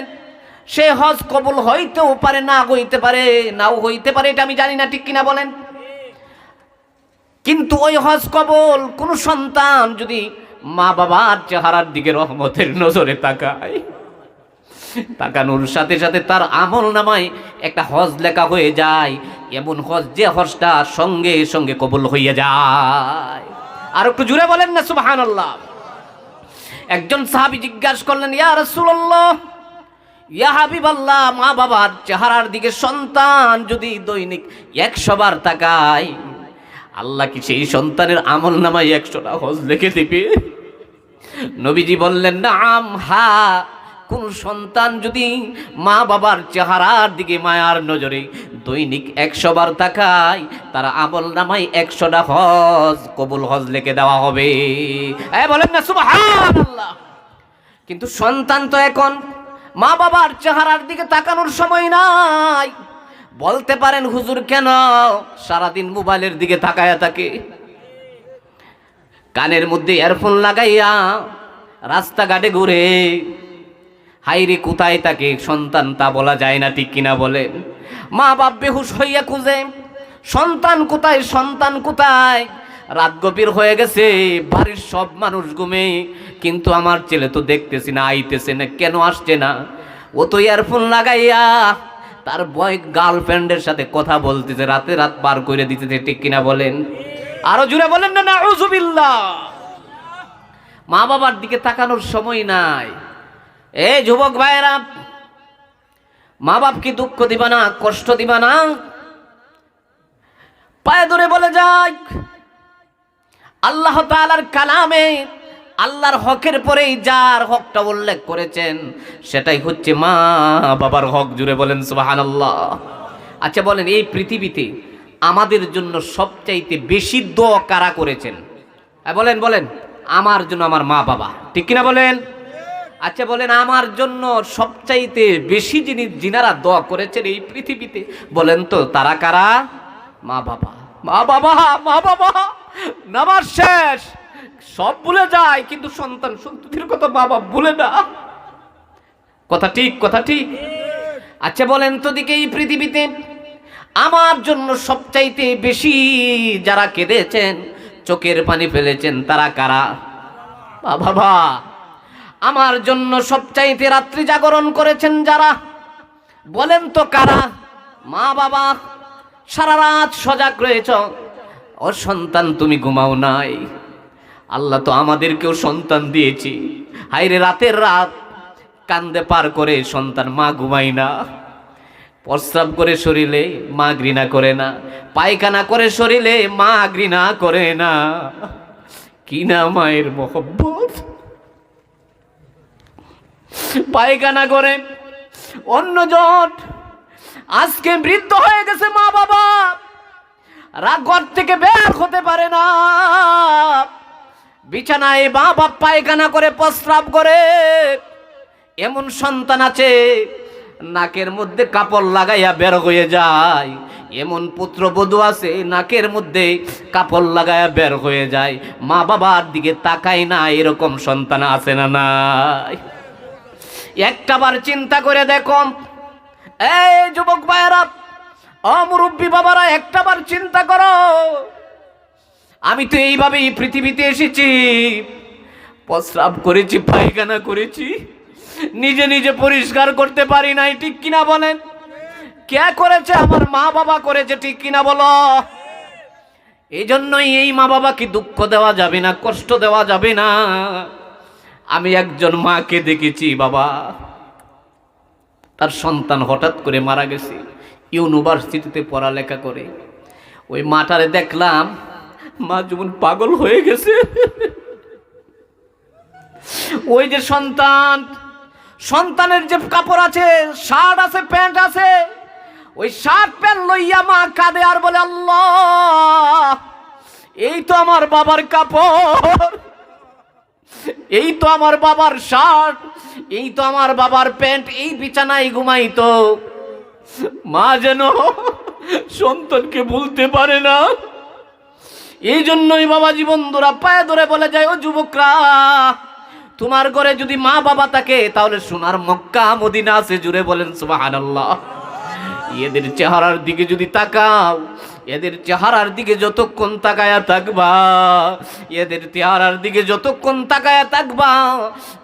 সে হজ কবুল হইতেও পারে, না হইতে পারে, নাও হইতে পারে, এটা আমি জানি না, ঠিক কিনা বলেন। কিন্তু ওই হজ কবুল কোন সন্তান যদি মা বাবার চেহারার দিকে রহমতের নজরে তাকায়, তাকানোর সাথে সাথে তার আমল নামায় একটা হজ লেখা হয়ে যায়, এমন হজ যে হজটা সঙ্গে সঙ্গে কবুল হইয়া যায়। আর একটু জুড়ে বলেন না সুবহানাল্লাহ। একজন সাহাবী জিজ্ঞাসা করলেন, ইয়া রাসূলুল্লাহ, ইয়া হাবিবাল্লাহ, মা বাবার চেহারার দিকে সন্তান যদি দৈনিক 100 বার তাকায়, আল্লাহ কি সেই সন্তানের আমল নামায় 100টা হজ লিখে দিবে? নবীজি বললেন, নাম, হ্যাঁ, কোন সন্তান যদি মা বাবার চেহারার দিকে মায়ার নজরে দৈনিক 100 বার তাকায়, তার আমল নামায় 100টা হজ কবুল হজ লিখে দেওয়া হবে। বলেন না সুবহানাল্লাহ। কিন্তু সন্তান তো এখন মা বাবার চেহারার দিকে তাকানোর সময় নাই। বলতে পারেন, হুজুর কেন সারাদিন মোবাইলের দিকে তাকায়া থাকে? কানের মধ্যে ইয়ারফোন লাগাইয়া রাস্তাঘাটে ঘুরে, হাইরে কোথায় থাকে সন্তান তা বলা যায় না, ঠিক কিনা বলেন। মা বাপ বেহুশ হইয়া খুঁজে, সন্তান কোথায়, সন্তান কোথায়। রাত গভীর হয়ে গেছে, বাড়ির সব মানুষ ঘুমে, কিন্তু আমার ছেলে তো দেখতেছি না, আইতেছে না, কেন আসছে না? ও তো ইয়ারফোন লাগাইয়া তার বয় গার্লফ্রেন্ডের সাথে কথা বলতেছে, রাতে রাত পার করে দিতেছে, ঠিক কিনা বলেন। আরো জুড়ে বলেন না নাউযুবিল্লাহ। মা বাবার দিকে তাকানোর সময় নাই। এই যুবক ভাইয়েরা, মা বাপকে দুঃখ দিবা না, কষ্ট দিবা না। পায়ে ধরে বলে যাই, আল্লাহ তাআলার কালামে আল্লাহর হকের পরেই যার হকটা উল্লেখ করেছেন সেটাই হচ্ছে মা বাবার হক। জুড়ে বলেন সুবহানাল্লাহ। আচ্ছা বলেন, এই পৃথিবীতে আমাদের জন্য সবচাইতে বেশি দোয়া কারা করেছেন? বলেন বলেন। আমার জন্য আমার মা বাবা, ঠিক কিনা বলেন? আচ্ছা বলেন, আমার জন্য সবচাইতে বেশি যিনারা দোয়া করেছেন এই পৃথিবীতে, বলেন তো তারা কারা? মা বাবা। মা বাবা, মা বাবা, নামাজ শেষ সব ভুলে যায়, কিন্তু সন্তান সন্ততির কথা মা বাবা ভুলে না। কথা ঠিক, কথা ঠিক। আচ্ছা বলেন তো দিকে, এই পৃথিবীতে আমার জন্য সবচাইতে বেশি যারা কেঁদেছেন, চোখের পানি ফেলেছেন, তারা কারা? মা বাবা। আমার জন্য সবচাইতে রাত্রি জাগরণ করেছেন যারা, বলেন তো কারা? মা বাবা। সারা রাত সজাগ রয়েছ, ও সন্তান তুমি ঘুমাও নাই। আল্লাহ তো আমাদেরকেও সন্তান দিয়েছি, হাইরে রাতের রাত কান্দে পার করে সন্তান, মা ঘুমাই না। প্রস্রাব করে শরীরে মা ঘৃণা করে না, পায়খানা করে শরীরে মা ঘৃণা করে না। কি না মায়ের মহব্বত! পায়খানা করে অন্যজন, আজকে বৃদ্ধ হয়ে গেছে মা বাবা, ঘর থেকে বের হতে পারে না, বিছানায় মা বাপ পায়খানা করে প্রস্রাব করে। এমন সন্তান আছে নাকের মধ্যে কাপড় লাগাইয়া বের হয়ে যায়, এমন পুত্রবধূ আছে নাকের মধ্যে কাপড় লাগাইয়া বের হয়ে যায়, মা বাবার দিকে তাকায় না। এরকম সন্তান আছে না নাই? একটাবার চিন্তা করে দেখো, এই যুবক ভাইয়েরা, ও মুরব্বী বাবারা, একটাবার চিন্তা করো। আমি তো এইভাবেই পৃথিবীতে এসেছি, প্রস্রাব করেছি, পায়খানা করেছি, নিজে নিজে পরিষ্কার করতে পারি নাই, ঠিক কিনা বলেন? কে করেছে? আমার মা বাবা করেছে, ঠিক কিনা বলো? এই জন্যই এই মা বাবাকে দুঃখ দেওয়া যাবে না, কষ্ট দেওয়া যাবে না। আমি একজন মাকে দেখেছি, বাবা তার সন্তান হঠাৎ করে মারা গেছে, ইউনিভার্সিটিতে পড়ালেখা করে। ওই মাটারে দেখলাম, মা যেমন পাগল হয়ে গেছে। ওই যে সন্তানের যে কাপড় আছে, শার্ট আছে, প্যান্ট আছে, ওই শার্ট প্যান্ট লইয়া মা কাঁদে আর বলে, আল্লাহ, এই তো আমার বাবার কাপড়, এই তো আমার বাবার শার্ট, এই তো আমার বাবার প্যান্ট, এই বিছানায় ঘুমাইতো। মা যেন সন্তানকে ভুলতে পারে না। এই জন্যই বাবাজি বন্ধুরা পায়ে ধরে বলে যায়, ও যুবকরা, তোমার ঘরে যদি মা বাবা থাকে তাহলে সোনার মক্কা মদিনা আছে। জুড়ে বলেন সুবহানাল্লাহ। এদের চেহারার দিকে যদি তাকাও, এদের চেহারার দিকে যতক্ষণ তাকায়া থাকবা, এদের চেহারার দিকে যতক্ষণ তাকায়া থাকবা,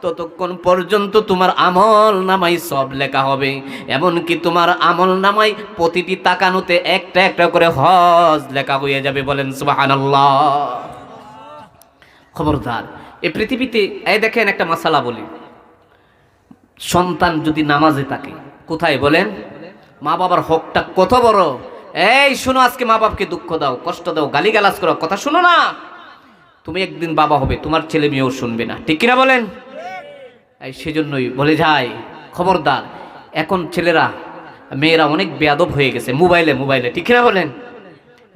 ততক্ষণ পর্যন্ত তোমার আমল নামায় সব লেখা হবে। এমনকি তোমার আমল নামায় প্রতিটি তাকানোতে একটা একটা করে হজ লেখা হয়ে যাবে। বলেন সুবহানাল্লাহ। খবরদার, এই পৃথিবীতে এই দেখেন একটা মাসালা বলি, সন্তান যদি নামাজে থাকে কোথায় বলেন? মা বাবার হকটা কত বড়। এই শোনো, আজকে মা বাবাকে দুঃখ দাও, কষ্ট দাও, গালিগালাজ করো, কথা শুনো না, তুমি একদিন বাবা হবে, তোমার ছেলে মেয়েও শুনবে না। ঠিক কিনা বলেন? এই সেজন্যই বলে যায়, খবরদার, এখন ছেলেরা মেয়েরা অনেক বেয়াদব হয়ে গেছে মোবাইলে। ঠিক কিনা বলেন?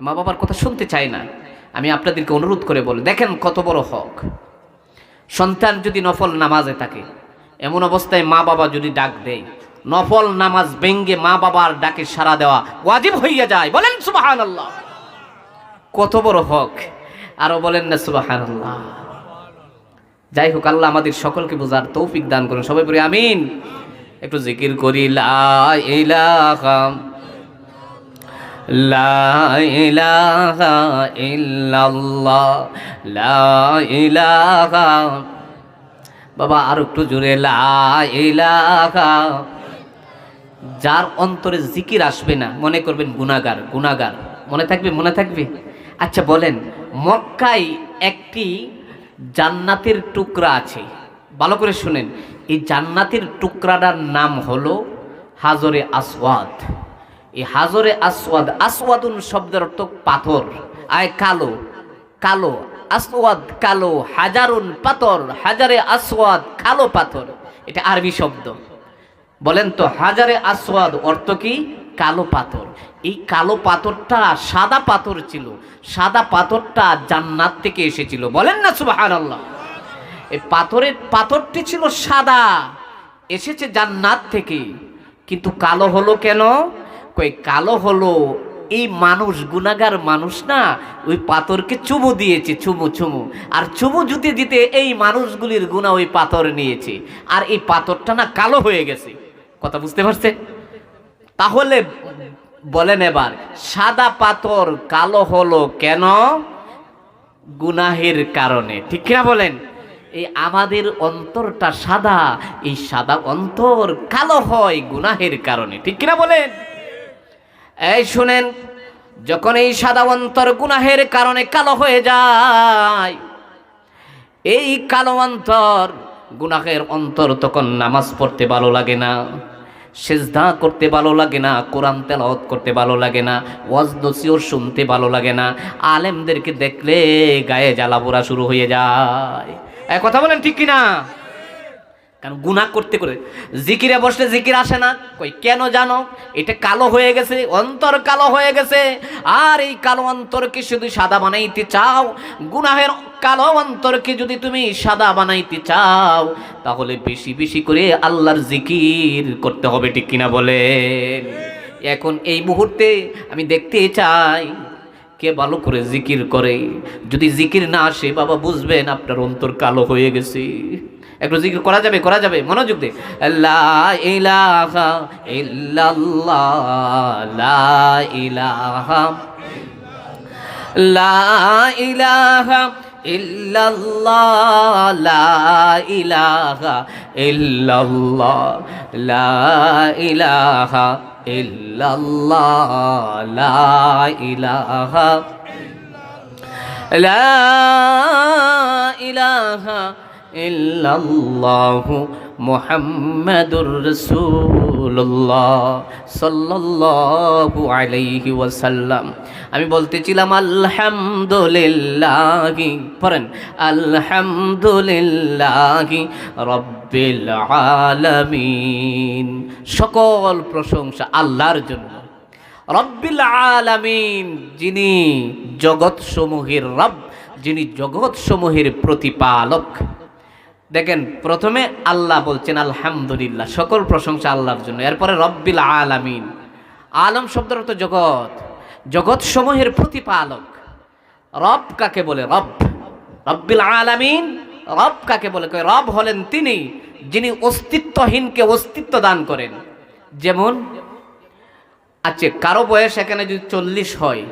মা বাবার কথা শুনতে চায় না। আমি আপনাদেরকে অনুরোধ করে বলি, দেখেন কত বড় হক। সন্তান যদি নফল নামাজে থাকে, এমন অবস্থায় মা বাবা যদি ডাক দেয়, নফল নামাজ ভেঙ্গে মা বাবার ডাকে সাড়া দেওয়া ওয়াজিব হইয়া যায়। বলেন সুবহানাল্লাহ। কত বড় হক, আরো বলেন না সুবহানাল্লাহ। যাই হোক, আল্লাহ আমাদের সকলকে বোঝার তৌফিক দান করুন। সবাই বলি আমিন। একটু জিকির করি, লা ইলাহা ইল্লাল্লাহ, লা ইলাহা। বাবা আর একটু জোরে, লা ইলাহা। যার অন্তরে জিকির আসবে না, মনে করবেন গুনাহগার। মনে থাকবে। আচ্ছা বলেন, মক্কায় একটি জান্নাতের টুকরা আছে, ভালো করে শুনেন। এই জান্নাতের টুকরাটার নাম হলো হাজরে আসওয়াদ। এই হাজরে আসওয়াদ, আসওয়াদুন শব্দের অর্থ পাথর, আয় কালো, আসওয়াদ কালো, হাজারুন পাথর, হাজারে আসওয়াদ কালো পাথর, এটা আরবি শব্দ। বলেন তো, হাজারে আসওয়াদ অর্থ কি? কালো পাথর। এই কালো পাথরটা সাদা পাথর ছিল, সাদা পাথরটা জান্নাত থেকে এসেছিল। বলেন না সুবহানাল্লাহ। এই পাথরটি ছিল সাদা, এসেছে জান্নাত থেকে, কিন্তু কালো হলো কেন? কই কালো হলো, এই মানুষ গুনাহগার মানুষ না, ওই পাথরকে চুমু দিয়েছে, চুমু, আর চুমু দিতে এই মানুষগুলির গুনাহ ওই পাথর নিয়েছে, আর এই পাথরটা না কালো হয়ে গেছে। কথা বুঝতে পারছে? তাহলে বলেন এবার, সাদা পাথর কালো হলো কেন? গুনাহের কারণে। ঠিক কিনা বলেন? এই আমাদের অন্তরটা সাদা, এই সাদা অন্তর কালো হয় গুনাহের কারণে। ঠিক কিনা বলেন? এই শুনেন, যখন এই সাদা অন্তর গুনাহের কারণে কালো হয়ে যায়, এই কালো অন্তর, গুনাহের অন্তর, তখন নামাজ পড়তে ভালো লাগে না, সিজদা করতে ভালো লাগে না, কোরআন তেলাওয়াত করতে ভালো লাগে না, ওয়াজ নসিহত শুনতে ভালো লাগে না, আলেমদেরকে দেখলে গায়ে জ্বালা পোড়া শুরু হয়ে যায়। এই কথা বলেন ঠিক কিনা? কারণ গুনাহ করতে করে জিকিরে বসলে জিকির আসে না। কই কেন জানো? এটা কালো হয়ে গেছে, অন্তর কালো হয়ে গেছে। আর এই কালো অন্তরকে শুধু সাদা বানাইতে চাও, গুনাহের কালো অন্তরকে যদি তুমি সাদা বানাইতে চাও, তাহলে বেশি বেশি করে আল্লাহর জিকির করতে হবে। ঠিক কিনা বলেন? এখন এই মুহূর্তে আমি দেখতে চাই কে ভালো করে জিকির করে। যদি জিকির না আসে, বাবা বুঝবেন আপনার অন্তর কালো হয়ে গেছে। একটু জিকির করা যাবে, মনোযোগ দিয়ে। লা ইলাহা ইল্লাল্লাহ, লা ইলাহা, লা ইলাহা ইল্লাল্লাহ, লা ইলাহা ইল্লাল্লাহ, লা ইলাহা ইল্লাল্লাহ, লা ইলাহা, লা ইলাহা ইল্লাল্লাহু মুহাম্মাদুর রাসূলুল্লাহ সাল্লাল্লাহু আলাইহি ওয়াসাল্লাম। আমি বলতেছিলাম আলহামদুলিল্লাহি, পড়েন আলহামদুলিল্লাহি রাব্বিল আলামিন। সকল প্রশংসা আল্লাহর জন্য, রব্বিল আলামিন, যিনি জগৎসমূহের রব, যিনি জগৎসমূহের প্রতিপালক। দেখেন, প্রথমে আল্লাহ বলছেন আলহামদুলিল্লাহ, সকল প্রশংসা আল্লাহর জন্য, এরপরে রব্বিল আলামিন, আলম শব্দের অর্থ জগৎ, জগৎ সমূহের প্রতিপালক। রব কাকে বলে? রব, রব্বিল আলামিন। রব কাকে বলে? রব হলেন তিনি যিনি অস্তিত্বহীনকে অস্তিত্ব দান করেন। যেমন আচ্ছা, কারো বয়স এখানে যদি 40 হয়,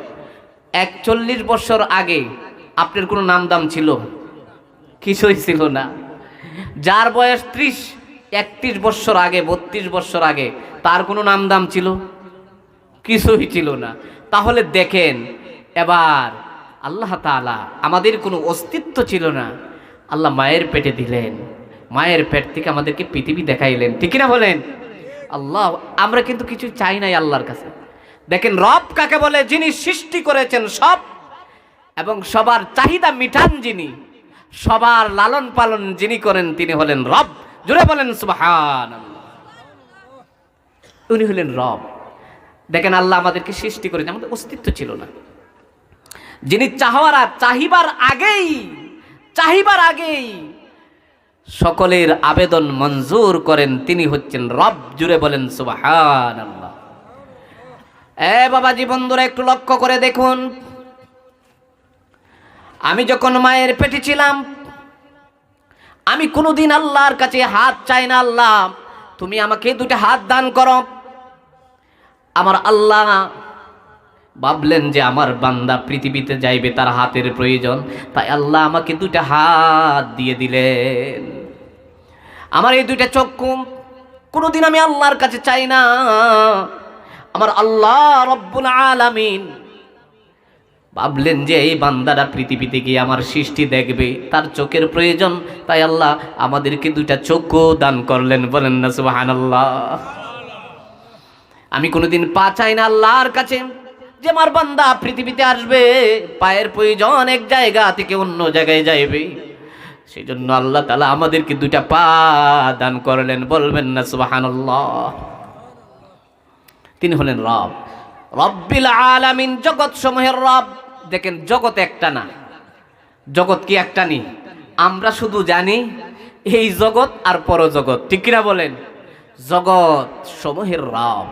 41 বছর আগে আপনার কোনো নাম দাম ছিল? কিছুই ছিল না। যার বয়স 30, 31 বছর আগে, 32 বছর আগে, তার কোনো নাম দাম ছিল? কিছুই ছিল না। তাহলে দেখেন, এবার আল্লাহ তাআলা, আমাদের কোনো অস্তিত্ব ছিল না, আল্লাহ মায়ের পেটে দিলেন, মায়ের পেট থেকে আমাদেরকে পৃথিবী দেখাইলেন, ঠিক না বলেন? আল্লাহ, আমরা কিন্তু কিছু চাই নাই আল্লাহর কাছে। দেখেন রব কাকে বলে? যিনি সৃষ্টি করেছেন সব এবং সবার চাহিদা মিটান যিনি, সবার লালন পালন যিনি করেন, তিনি হলেন রব। জোরে বলেন সুবহানাল্লাহ। উনি হলেন রব। দেখেন আল্লাহ আমাদেরকে সৃষ্টি করেছেন, আমাদের অস্তিত্ব ছিল না। যিনি চাহিবার আগেই সকলের আবেদন মঞ্জুর করেন, তিনি হচ্ছেন রব। জুড়ে বলেন সুবহানাল্লাহ। বাবাজি বন্ধুরা, একটু লক্ষ্য করে দেখুন, আমি যখন মায়ের পেটে ছিলাম, আমি কোনোদিন আল্লাহর কাছে হাত চাই না, আল্লাহ তুমি আমাকে দুটো হাত দান করো। আমার আল্লাহ ভাবলেন যে আমার বান্দা পৃথিবীতে যাইবে, তার হাতের প্রয়োজন, তাই আল্লাহ আমাকে দুটো হাত দিয়ে দিলেন। আমার এই দুইটা চক্ষু, কোনোদিন আমি আল্লাহর কাছে চাই না। আমার আল্লাহ রব্বুল আলামিন ভাবলেন যে এই বান্দারা পৃথিবীতে গিয়ে আমার সৃষ্টি দেখবে, তার চোখের প্রয়োজন, তাই আল্লাহ আমাদেরকে দুইটা চক্ষু দান করলেন। বলেন না সুবহানাল্লাহ। আমি কোনোদিন পা চাই না আল্লাহর কাছে যে আমার বান্দা পৃথিবীতে আসবে, পায়ের প্রয়োজন, এক জায়গা থেকে অন্য জায়গায় যাইবে, সেই জন্য আল্লাহ তাআলা আমাদেরকে দুইটা পা দান করলেন। বলবেন না সুবহানাল্লাহ। তিনি হলেন রব, রব্বিল আলামিন, জগৎ সমূহের রব। দেখেন জগৎ একটা না, জগৎ কি একটা নেই? আমরা শুধু জানি এই জগৎ আর পরজগৎ, ঠিক কিনা বলেন? জগৎ সমূহের রব।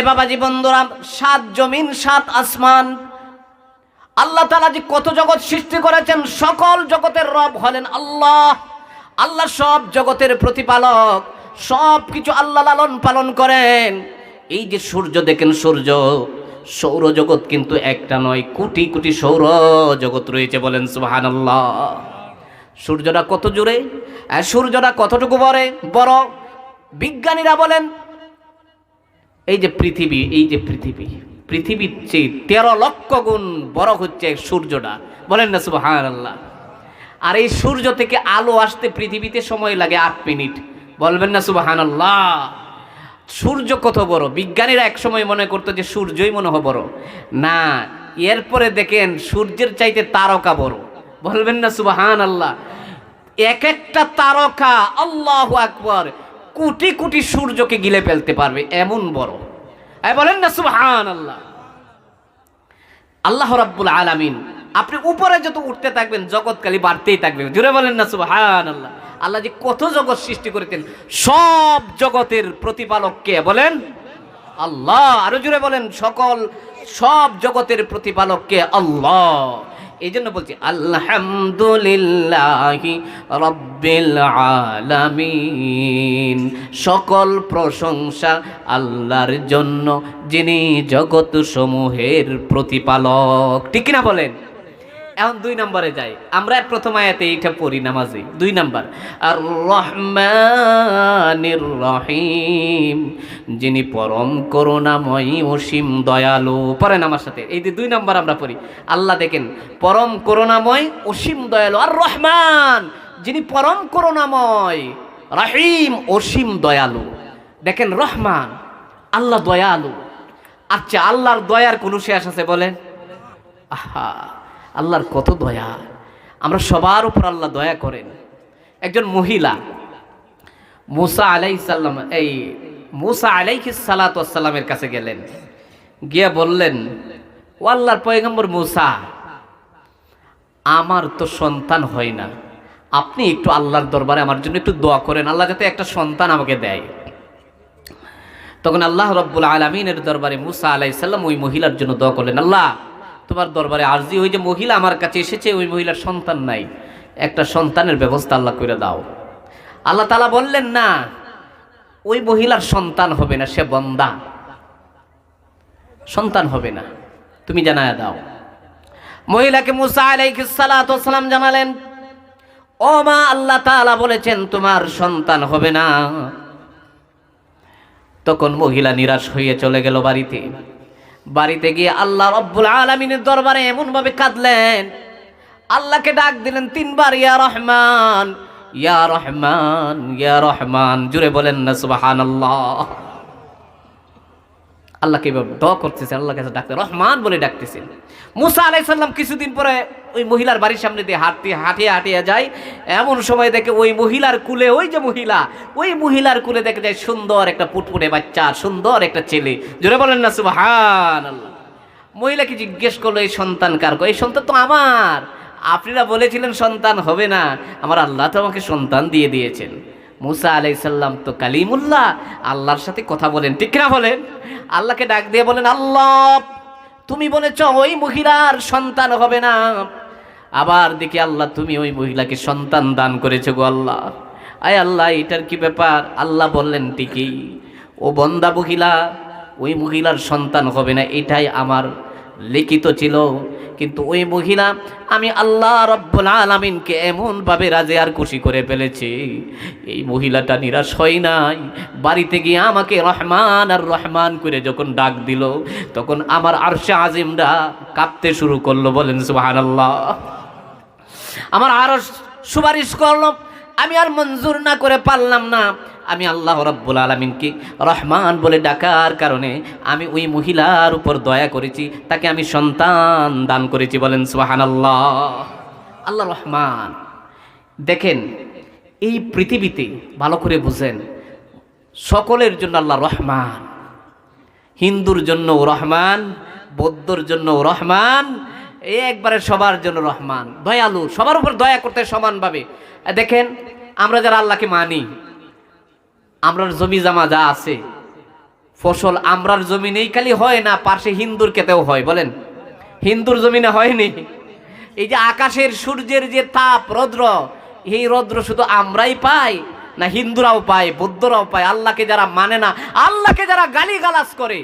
বাবাজি বন্ধুরা, 7 জমিন 7 আসমান, আল্লাহ তাআলা যে কত জগৎ সৃষ্টি করেছেন, সকল জগতের রব হলেন আল্লাহ। আল্লাহ সব জগতের প্রতিপালক, সব কিছু আল্লাহ লালন পালন করেন। এই যে সূর্য দেখেন, সূর্য, সৌরজগৎ কিন্তু একটা নয়, কোটি কোটি সৌর জগৎ রয়েছে। বলেন সুবহানাল্লাহ। সূর্যটা কত জোরে, আর সূর্যটা কতটুকু বড়? বিজ্ঞানীরা বলেন এই যে পৃথিবী, পৃথিবীর চেয়ে 13 লক্ষ গুণ বড় হচ্ছে সূর্যটা। বলেন না সুবহানাল্লাহ। আর এই সূর্য থেকে আলো আসতে পৃথিবীতে সময় লাগে 8 মিনিট। বলবেন না সুবহানাল্লাহ। সূর্য কত বড়! বিজ্ঞানীরা এক সময় মনে করতো যে সূর্যই মনে হয় বড়, না, এরপরে দেখেন সূর্যের চাইতে তারকা বড়। বলবেন না সুবহানাল্লাহ। এক একটা তারকা, আল্লাহু আকবার, কোটি কোটি সূর্যকে গিলে ফেলতে পারবে, এমন বড়। বলেন না সুবহানাল্লাহ। আল্লাহ রাব্বুল আলামিন, আপনি উপরে যত উঠতে থাকবেন জগৎ খালি বাড়তেই থাকবে। জোরে বলেন না সুবহানাল্লাহ। আল্লাহ যে কত জগৎ সৃষ্টি করেছেন, সব জগতের প্রতিপালক কে? বলেন আল্লাহ। আরো জোরে বলেন, সব জগতের প্রতিপালক কে? আল্লাহ। এই জন্য বলছি আলহামদুলিল্লাহি রাব্বিল আলামিন, সকল প্রশংসা আল্লাহর জন্য যিনি জগৎ সমূহের প্রতিপালক। ঠিক না বলেন? এখন 2 নম্বরে যাই আমরা। প্রথম আয়াতে এইটা পড়ি নামাজে। 2 নম্বর, আর রহমানির রহিম, যিনি পরম করুণাময়ী অসীম দয়ালু। পড়েন আমার সাথে, এই যে 2 নম্বর আমরা পড়ি। আল্লাহ দেখেন পরম করুণাময় অসীম দয়ালু, আর রহমান যিনি পরম করুণাময়, রহিম অসীম দয়ালু। দেখেন রহমান, আল্লাহ দয়ালু। আচ্ছা, আল্লাহর দয়ার কোনো শেষ আছে? বলেন। আহা, আল্লাহর কত দয়া! আমরা সবার উপর আল্লাহ দয়া করেন। একজন মহিলা মুসা আলাইহিস সালাতু ওয়াস সালামের কাছে গেলেন, গিয়ে বললেন, ও আল্লাহর পয়গম্বর মুসা, আমার তো সন্তান হয় না, আপনি একটু আল্লাহর দরবারে আমার জন্য একটু দোয়া করেন, আল্লাহ যাতে একটা সন্তান আমাকে দেয়। তখন আল্লাহ রাব্বুল আলামিনের দরবারে মুসা আলাইহিস সালাম ওই মহিলার জন্য দোয়া করলেন, আল্লাহ তোমার দরবারে আরজি, ওই যে মহিলা আমার কাছে এসেছে, ওই মহিলার সন্তান নাই, একটা সন্তানের ব্যবস্থা আল্লাহ করে দাও। আল্লাহ তাআলা বললেন, না, ওই মহিলার সন্তান হবে না, সে বান্দা, সন্তান হবে না, তুমি জানায়া দাও। মহিলাকে মুসা আলাইহিস সালাতু ওয়াস সালাম জানালেন, ও মা, আল্লাহ তাআলা বলেছেন তোমার সন্তান হবে না। তখন মহিলা নিরাশ হয়ে চলে গেল বাড়িতে। বাড়িতে গিয়ে আল্লাহ রাব্বুল আলামিনের দরবারে এমন ভাবে কাঁদলেন, আল্লাহকে ডাক দিলেন তিনবার, ইয়া রহমান, ইয়া রহমান, ইয়া রহমান। জুড়ে বলেন না সুবহানাল্লাহ। আল্লাহকে দোয়া করতেছেন, আল্লাহর কাছে ডাকতে, রহমান বলে ডাকতেছেন। মুসা আলাইহিস সালাম কিছুদিন পরে ওই মহিলার বাড়ির সামনে দিয়ে হাঁটিয়ে যায়। এমন সময় দেখে ওই মহিলার কুলে, ওই যে মহিলা, ওই মহিলার কুলে দেখে যায় সুন্দর একটা পুটপুটে বাচ্চা, সুন্দর একটা ছেলে। জোরে বলেন না সুবহানাল্লাহ। মহিলাকে জিজ্ঞেস করলো, এই সন্তান কার? এই সন্তান তো আমার, আপনারা বলেছিলেন সন্তান হবে না, আমার আল্লাহ তো আমাকে সন্তান দিয়ে দিয়েছেন। মুসা আলাইহিস সালাম তো কালিমুল্লাহ, আল্লাহর সাথে কথা বলেন, ঠিক না বলেন? আল্লাহকে ডাক দিয়ে বলেন, আল্লাহ তুমি বলেছ ওই মহিলার সন্তান হবে না, আবার দেখি আল্লাহ তুমি ওই মহিলাকে সন্তান দান করেছো গো আল্লাহ। আয় আল্লাহ, এটার কি ব্যাপার? আল্লাহ বললেন, ঠিকই, ও বন্দা মহিলা, ওই মহিলার সন্তান হবে না, এটাই আমার লিখিত ছিল। কিন্তু ওই মহিলা, আমি আল্লাহ রাব্বুল আলামিনকে এমনভাবে রাজি আর খুশি করে ফেলেছি, এই মহিলাটা নিরাশ হয় নাই। বাড়িতে গিয়ে আমাকে রহমান আর রহমান করে যখন ডাক দিল, তখন আমার আরশে আজিমরা কাঁপতে শুরু করলো। বলেন সুবহানাল্লাহ। আমার আরশ সুপারিশ করলো, আমি আর মঞ্জুর না করে পারলাম না। আমি আল্লাহ রাব্বুল আলামিনকে রহমান বলে ডাকার কারণে আমি ওই মহিলার উপর দয়া করেছি, তাকে আমি সন্তান দান করেছি। বলেন সুবহানাল্লাহ। আল্লাহ রহমান। দেখেন, এই পৃথিবীতে ভালো করে বুঝেন, সকলের জন্য আল্লাহ রহমান। হিন্দুর জন্য রহমান, বৌদ্ধর জন্য রহমান, এই একবারে সবার জন্য রহমান, দয়ালু, সবার উপর দয়া করতে সমানভাবে। দেখেন, আমরা যারা আল্লাহকে মানি, আমরার জমি জামা যা আছে, ফসল আমরার জমিনেই খালি হয় না, পাশে হিন্দুর ক্ষেতেও হয়। বলেন, হিন্দুর জমিনে হয়নি? এই যে আকাশের সূর্যের যে তাপ, রৌদ্র, এই রৌদ্র শুধু আমরাই পাই না হিন্দুরাও পায়, বৌদ্ধরাও পায়? আল্লাহকে যারা মানে না, আল্লাহকে যারা গালিগালাজ করে,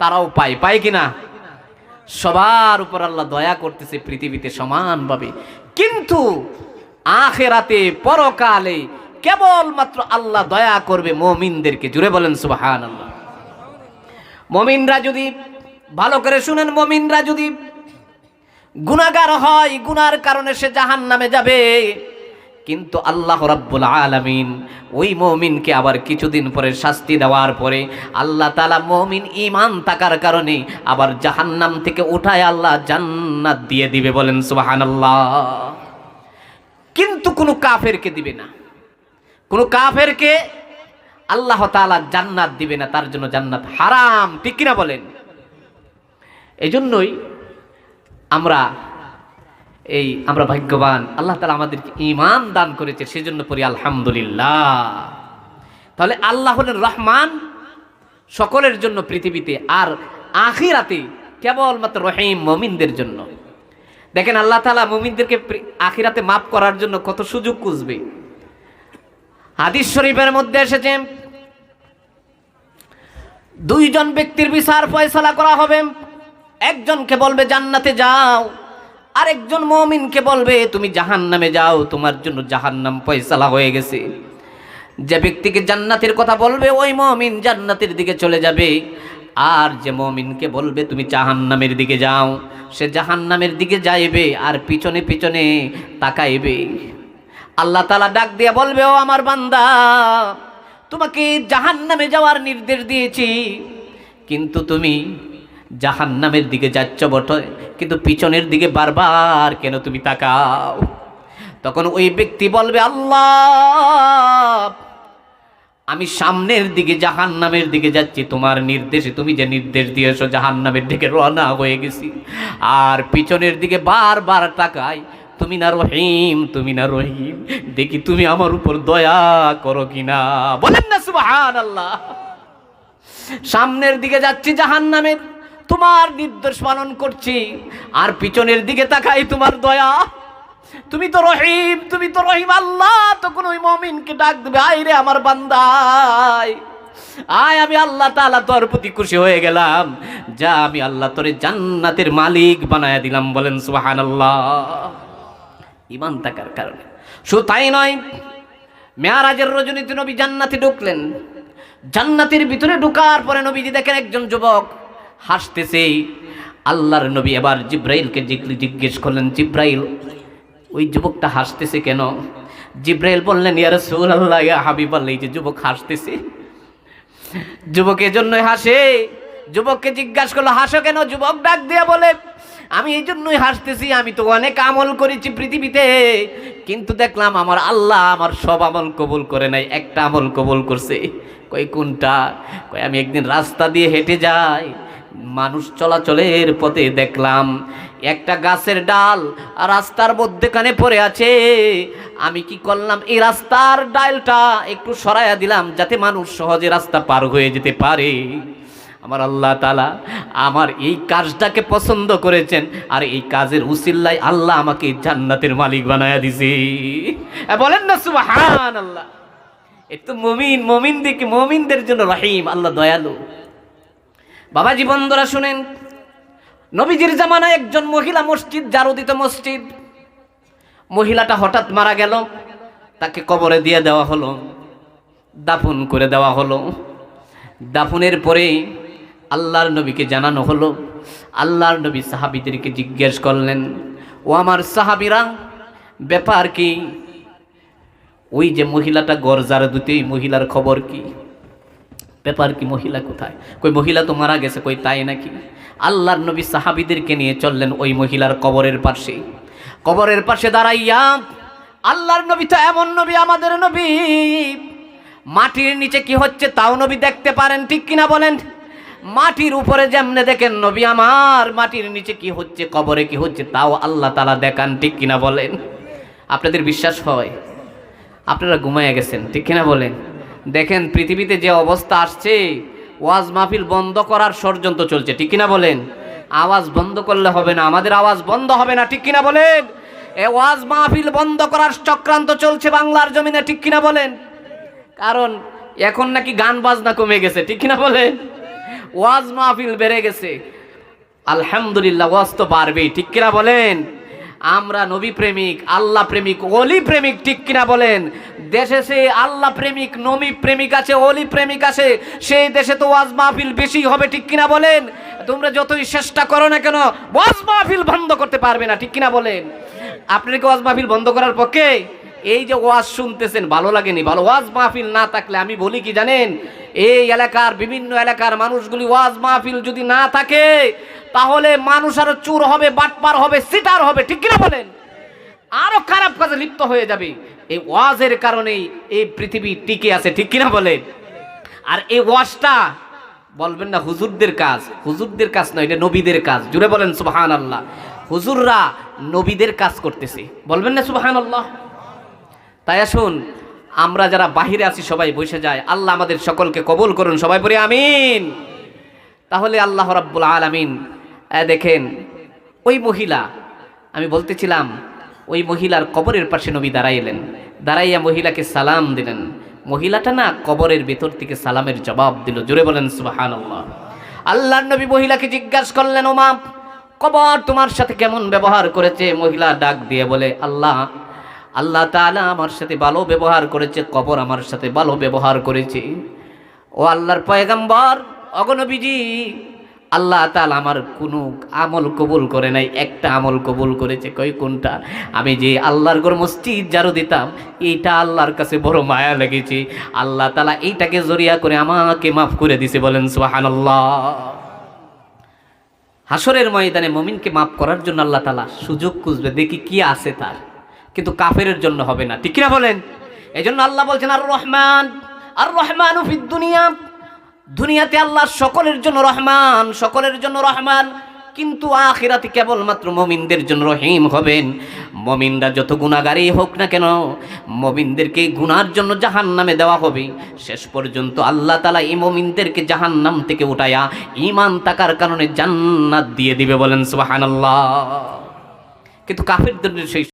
তারাও পায়, পায় কিনা? সবার উপর আল্লাহ দয়া করতেছে পৃথিবীতে সমানভাবে। কিন্তু আখিরাতে, পরকালে কেবলমাত্র আল্লাহ দয়া করবে মুমিনদেরকে। জুড়ে বলেন সুবহানাল্লাহ। মুমিনরা যদি, ভালো করে শুনেন, মুমিনরা যদি গুনাহগার হয়, গুনার কারণে সে জাহান্নামে যাবে, কিন্তু আল্লাহ রাব্বুল আলামিন ওই মুমিনকে আবার কিছুদিন পরে শাস্তি দেওয়ার পরে আল্লাহ তাআলা মুমিন ঈমান থাকার কারণে আবার জাহান্নাম থেকে উঠায় আল্লাহ জান্নাত দিয়ে দিবে। বলেন সুবহানাল্লাহ। কিন্তু কোনো কাফেরকে দিবে না, কোনো কাফেরকে আল্লাহ তাআলা জান্নাত দিবে না, তার জন্য জান্নাত হারাম, ঠিক কিনা বলেন? এই জন্যই আমরা ভাগ্যবান, আল্লাহ তাআলা আমাদেরকে ঈমান দান করেছে, সেজন্য পড়ি আলহামদুলিল্লাহ। তাহলে আল্লাহ হলেন রহমান সকলের জন্য পৃথিবীতে, আর আখিরাতে কেবলমাত্র রহিম মুমিনদের জন্য। দেখেন, আল্লাহ তাআলা মুমিনদেরকে আখিরাতে মাফ করার জন্য কত সুযোগ খুঁজবে। হাদিস শরীফের মধ্যে এসেছে, দুইজন ব্যক্তির বিচার ফয়সালা করা হবে। একজনকে বলবে জান্নাতে যাও, আরেকজন মুমিনকে বলবে তুমি জাহান্নামে যাও, তোমার জন্য জাহান্নাম ফয়সালা হয়ে গেছে। যে ব্যক্তিকে জান্নাতের কথা বলবে, ওই মুমিন জান্নাতের দিকে চলে যাবে, আর যে মুমিনকে বলবে তুমি জাহান্নামের দিকে যাও, সে জাহান্নামের দিকে যাইবে আর পিছনে পিছনে তাকাইবে। আল্লাহ তাআলা ডাক দিয়ে বলবে, ও আমার বান্দা, তোমাকে জাহান্নামে যাওয়ার নির্দেশ দিয়েছি, কিন্তু তুমি জাহান্নামের দিকে যাচ্ছ বটে, কিন্তু পিছনের দিকে বারবার কেন তুমি তাকাও? তখন ওই ব্যক্তি বলবে, আল্লাহ, আমি সামনের দিকে জাহান্নামের দিকে যাচ্ছি, তোমার নির্দেশে, তুমি যে নির্দেশ দিয়েছো জাহান্নামের দিকে রওনা হয়ে গেছি, আর পিছনের দিকে বারবার তাকাই, তুমি না রহিম, তুমি না রহিম, দেখি তুমি আমার উপর দয়া করো কিনা। বলেন না সুবহানাল্লাহ। সামনের দিকে যাচ্ছি জাহান্নামের, তোমার নির্দেশ পালন করছি, আর পিছনের দিকে তাকাই তোমার দয়া। তুমি তো রহিম, তুমি তো রহিম। আল্লাহ তখন ওই মুমিনকে ডাক দেবে, আয় রে আমার বান্দায় আয়, আমি আল্লাহ তাআলা তোর প্রতি খুশি হয়ে গেলাম, যা আমি আল্লাহ তোরে জান্নাতের মালিক বানায়া দিলাম। বলেন সুবহানাল্লাহ। ঈমান থাকার কারণে। শুধু তাই নয়, মেরাজের রজনীতে নবী জান্নাতে ঢুকলেন। জান্নাতের ভিতরে ঢোকার পরে নবীজি দেখেন একজন যুবক হাসতেছে। আল্লাহর নবী এবার জিব্রাইলকে জিজ্ঞেস করলেন, জিব্রাইল ওই যুবকটা হাসতেছে কেন? জিব্রাইল বললেন, ইয়া রাসূলুল্লাহ, ইয়া হাবিবাল্লাহ, এই যে যুবক হাসতেছে, যুবকের জন্যই হাসে। যুবককে জিজ্ঞাসা করলো, হাসো কেন? যুবক ডাক দিয়ে বলে, আমি এই জন্যই হাসতেছি, আমি তো অনেক আমল করেছি পৃথিবীতে, কিন্তু দেখলাম আমার আল্লাহ আমার সব আমল কবুল করে নাই, একটা আমল কবুল করছে। কই কোনটা? কই আমি একদিন রাস্তা দিয়ে হেঁটে যাই, মানুষ চলাচলের পথে দেখলাম একটা গাছের ডাল রাস্তার মধ্যেখানে পড়ে আছে। আমি কি করলাম, এই রাস্তার ডালটা একটু সরাইয়া দিলাম যাতে মানুষ সহজে রাস্তা পার হয়ে যেতে পারে। আমার আল্লাহ তাআলা আমার এই কাজটাকে পছন্দ করেছেন, আর এই কাজের উসিলায় আল্লাহ আমাকে জান্নাতের মালিক বানায়া দিছে। বলেন না সুবহানাল্লাহ। একটু মুমিন, মুমিনদের জন্য রহিম, আল্লাহ দয়ালু। বাবা জীবন ধরা শুনেন, নবীজির জামানায় একজন মহিলা মসজিদ ঝাড়ু দিত, মসজিদ। মহিলাটা হঠাৎ মারা গেল, তাকে কবরে দিয়ে দেওয়া হলো, দাফন করে দেওয়া হলো। দাফনের পরে আল্লাহর নবীকে জানানো হলো। আল্লাহর নবী সাহাবীদেরকে জিজ্ঞেস করলেন, ও আমার সাহাবীরা, ব্যাপার কি? ওই যে মহিলাটা ঘর ঝাড়ু দিতে, এই মহিলার খবর কি? ব্যাপার কি? মহিলা কোথায়? কই মহিলা তো মারা গেছে। কই তাই নাকি? আল্লাহর নবী সাহাবীদেরকে নিয়ে চললেন ওই মহিলার কবরের পাশে। কবরের পাশে দাঁড়াইয়া আল্লাহর নবী তো এমন নবী, আমাদের নবী, মাটির নিচে কি হচ্ছে তাও নবী দেখতে পারেন, ঠিক কিনা বলেন? মাটির উপরে যেমনে দেখেন নবী আমার, মাটির নিচে কি হচ্ছে, কবরে কি হচ্ছে তাও আল্লাহ তাআলা দেখান, ঠিক কিনা বলেন? আপনাদের বিশ্বাস হয়? আপনারা ঘুমাইয়া গেছেন, ঠিক কিনা বলেন? দেখেন পৃথিবীতে যে অবস্থা আসছে, ওয়াজ মাহফিল বন্ধ করার ষড়যন্ত্র চলছে, ঠিক কিনা বলেন? আওয়াজ বন্ধ করলে হবে না, আমাদের আওয়াজ বন্ধ হবে না, ঠিক কিনা বলেন? ওয়াজ মাহফিল বন্ধ করার চক্রান্ত চলছে বাংলার জমিনে, ঠিক কিনা বলেন? কারণ এখন নাকি গান বাজনা কমে গেছে, ঠিক কিনা বলেন? ওয়াজ মাহফিল বেড়ে গেছে। আলহামদুলিল্লাহ, ওয়াজ তো বাড়বেই, ঠিক কিনা বলেন? আমরা নবী প্রেমিক, আল্লাহ প্রেমিক, ওলি প্রেমিক, ঠিক কিনা বলেন? দেশে সে আল্লাহ প্রেমিক, নবী প্রেমিক আছে, ওলি প্রেমিক আছে, সেই দেশে তো ওয়াজ মাহফিল বেশি হবে, ঠিক কিনা বলেন? তোমরা যতই চেষ্টা করো না কেন, ওয়াজ মাহফিল বন্ধ করতে পারবে না, ঠিক কিনা বলেন? আপনারা কি ওয়াজ মাহফিল বন্ধ করার পক্ষে? এই যে ওয়াজ শুনতেছেন, ভালো লাগেনি? ভালো। ওয়াজ মাহফিল না থাকলে আমি বলি কি জানেন, এই এলাকার বিভিন্ন এলাকার মানুষগুলি ওয়াজ মাহফিল যদি না থাকে, তাহলে মানুষ আরো চুর হবে, বাটপার হবে, সিটার হবে, ঠিক কিনা বলেন? আরো খারাপ কাজে লিপ্ত হয়ে যাবে। এই ওয়াজের কারণেই এই পৃথিবী টিকে আছে, ঠিক কিনা বলেন? আর এই ওয়াজটা বলবেন না হুজুরদের কাজ, হুজুরদের কাজ নয়, এটা নবীদের কাজ। জুড়ে বলেন সুবহানাল্লাহ। হুজুররা নবীদের কাজ করতেছে, বলবেন না সুবহানাল্লাহ? তাই আসুন, আমরা যারা বাহিরে আছি সবাই বসে যায়, আল্লাহ আমাদের সকলকে কবুল করুন, সবাই বলি আমিন। তাহলে আল্লাহ রাব্বুল আলামিন দেখেন, ওই মহিলা, আমি বলতেছিলাম, ওই মহিলার কবরের পাশে নবী দাঁড়াইলেন, দাঁড়াইয়া মহিলাকে সালাম দিলেন। মহিলাটা না কবরের ভেতর থেকে সালামের জবাব দিল। জোরে বলেন সুবহানাল্লাহ। আল্লাহর নবী মহিলাকে জিজ্ঞাসা করলেন, ও মা, কবর তোমার সাথে কেমন ব্যবহার করেছে? মহিলা ডাক দিয়ে বলে, আল্লাহ তাআলা আমার সাথে ভালো ব্যবহার করেছে, কবর আমার সাথে ভালো ব্যবহার করেছে। ও আল্লাহর পয়গম্বর, ওগো নবীজি, আল্লাহ তাআলা আমার কোনো আমল কবুল করে নাই, একটা আমল কবুল করেছে। কই কোনটা? আমি যে আল্লাহর ঘর মসজিদ ঝাড়ু দিতাম, এইটা আল্লাহর কাছে বড় মায়া লেগেছে, আল্লাহ তাআলা এইটাকে জরিয়া করে আমাকে মাফ করে দিছে। বলেন সুবহানাল্লাহ। হাসরের ময়দানে মুমিনকে মাফ করার জন্য আল্লাহ তাআলা সুযোগ খুঁজবে, দেখি কি আছে তার, কিন্তু কাফেরের জন্য হবে না, ঠিক কিনা বলেন? এই জন্য আল্লাহ বলছেন, আর রহমানু ফিদ দুনিয়া, দুনিয়াতে আল্লাহ সকলের জন্য রহমান, সকলের জন্য রহমান। কিন্তু আখিরাতে কেবলমাত্র মুমিনদের জন্য রহিম হবেন। মুমিনরা যত গুনাহগারই হোক না কেন, মুমিনদেরকে গুনার জন্য জাহান্নামে দেওয়া হবে। শেষ পর্যন্ত আল্লাহ তাআলা এই মুমিনদেরকে জাহান্নাম থেকে উঠায়া ঈমান থাকার কারণে জান্নাত দিয়ে দিবে, বলেন সুবহানাল্লাহ। কিন্তু কাফেরদের সেই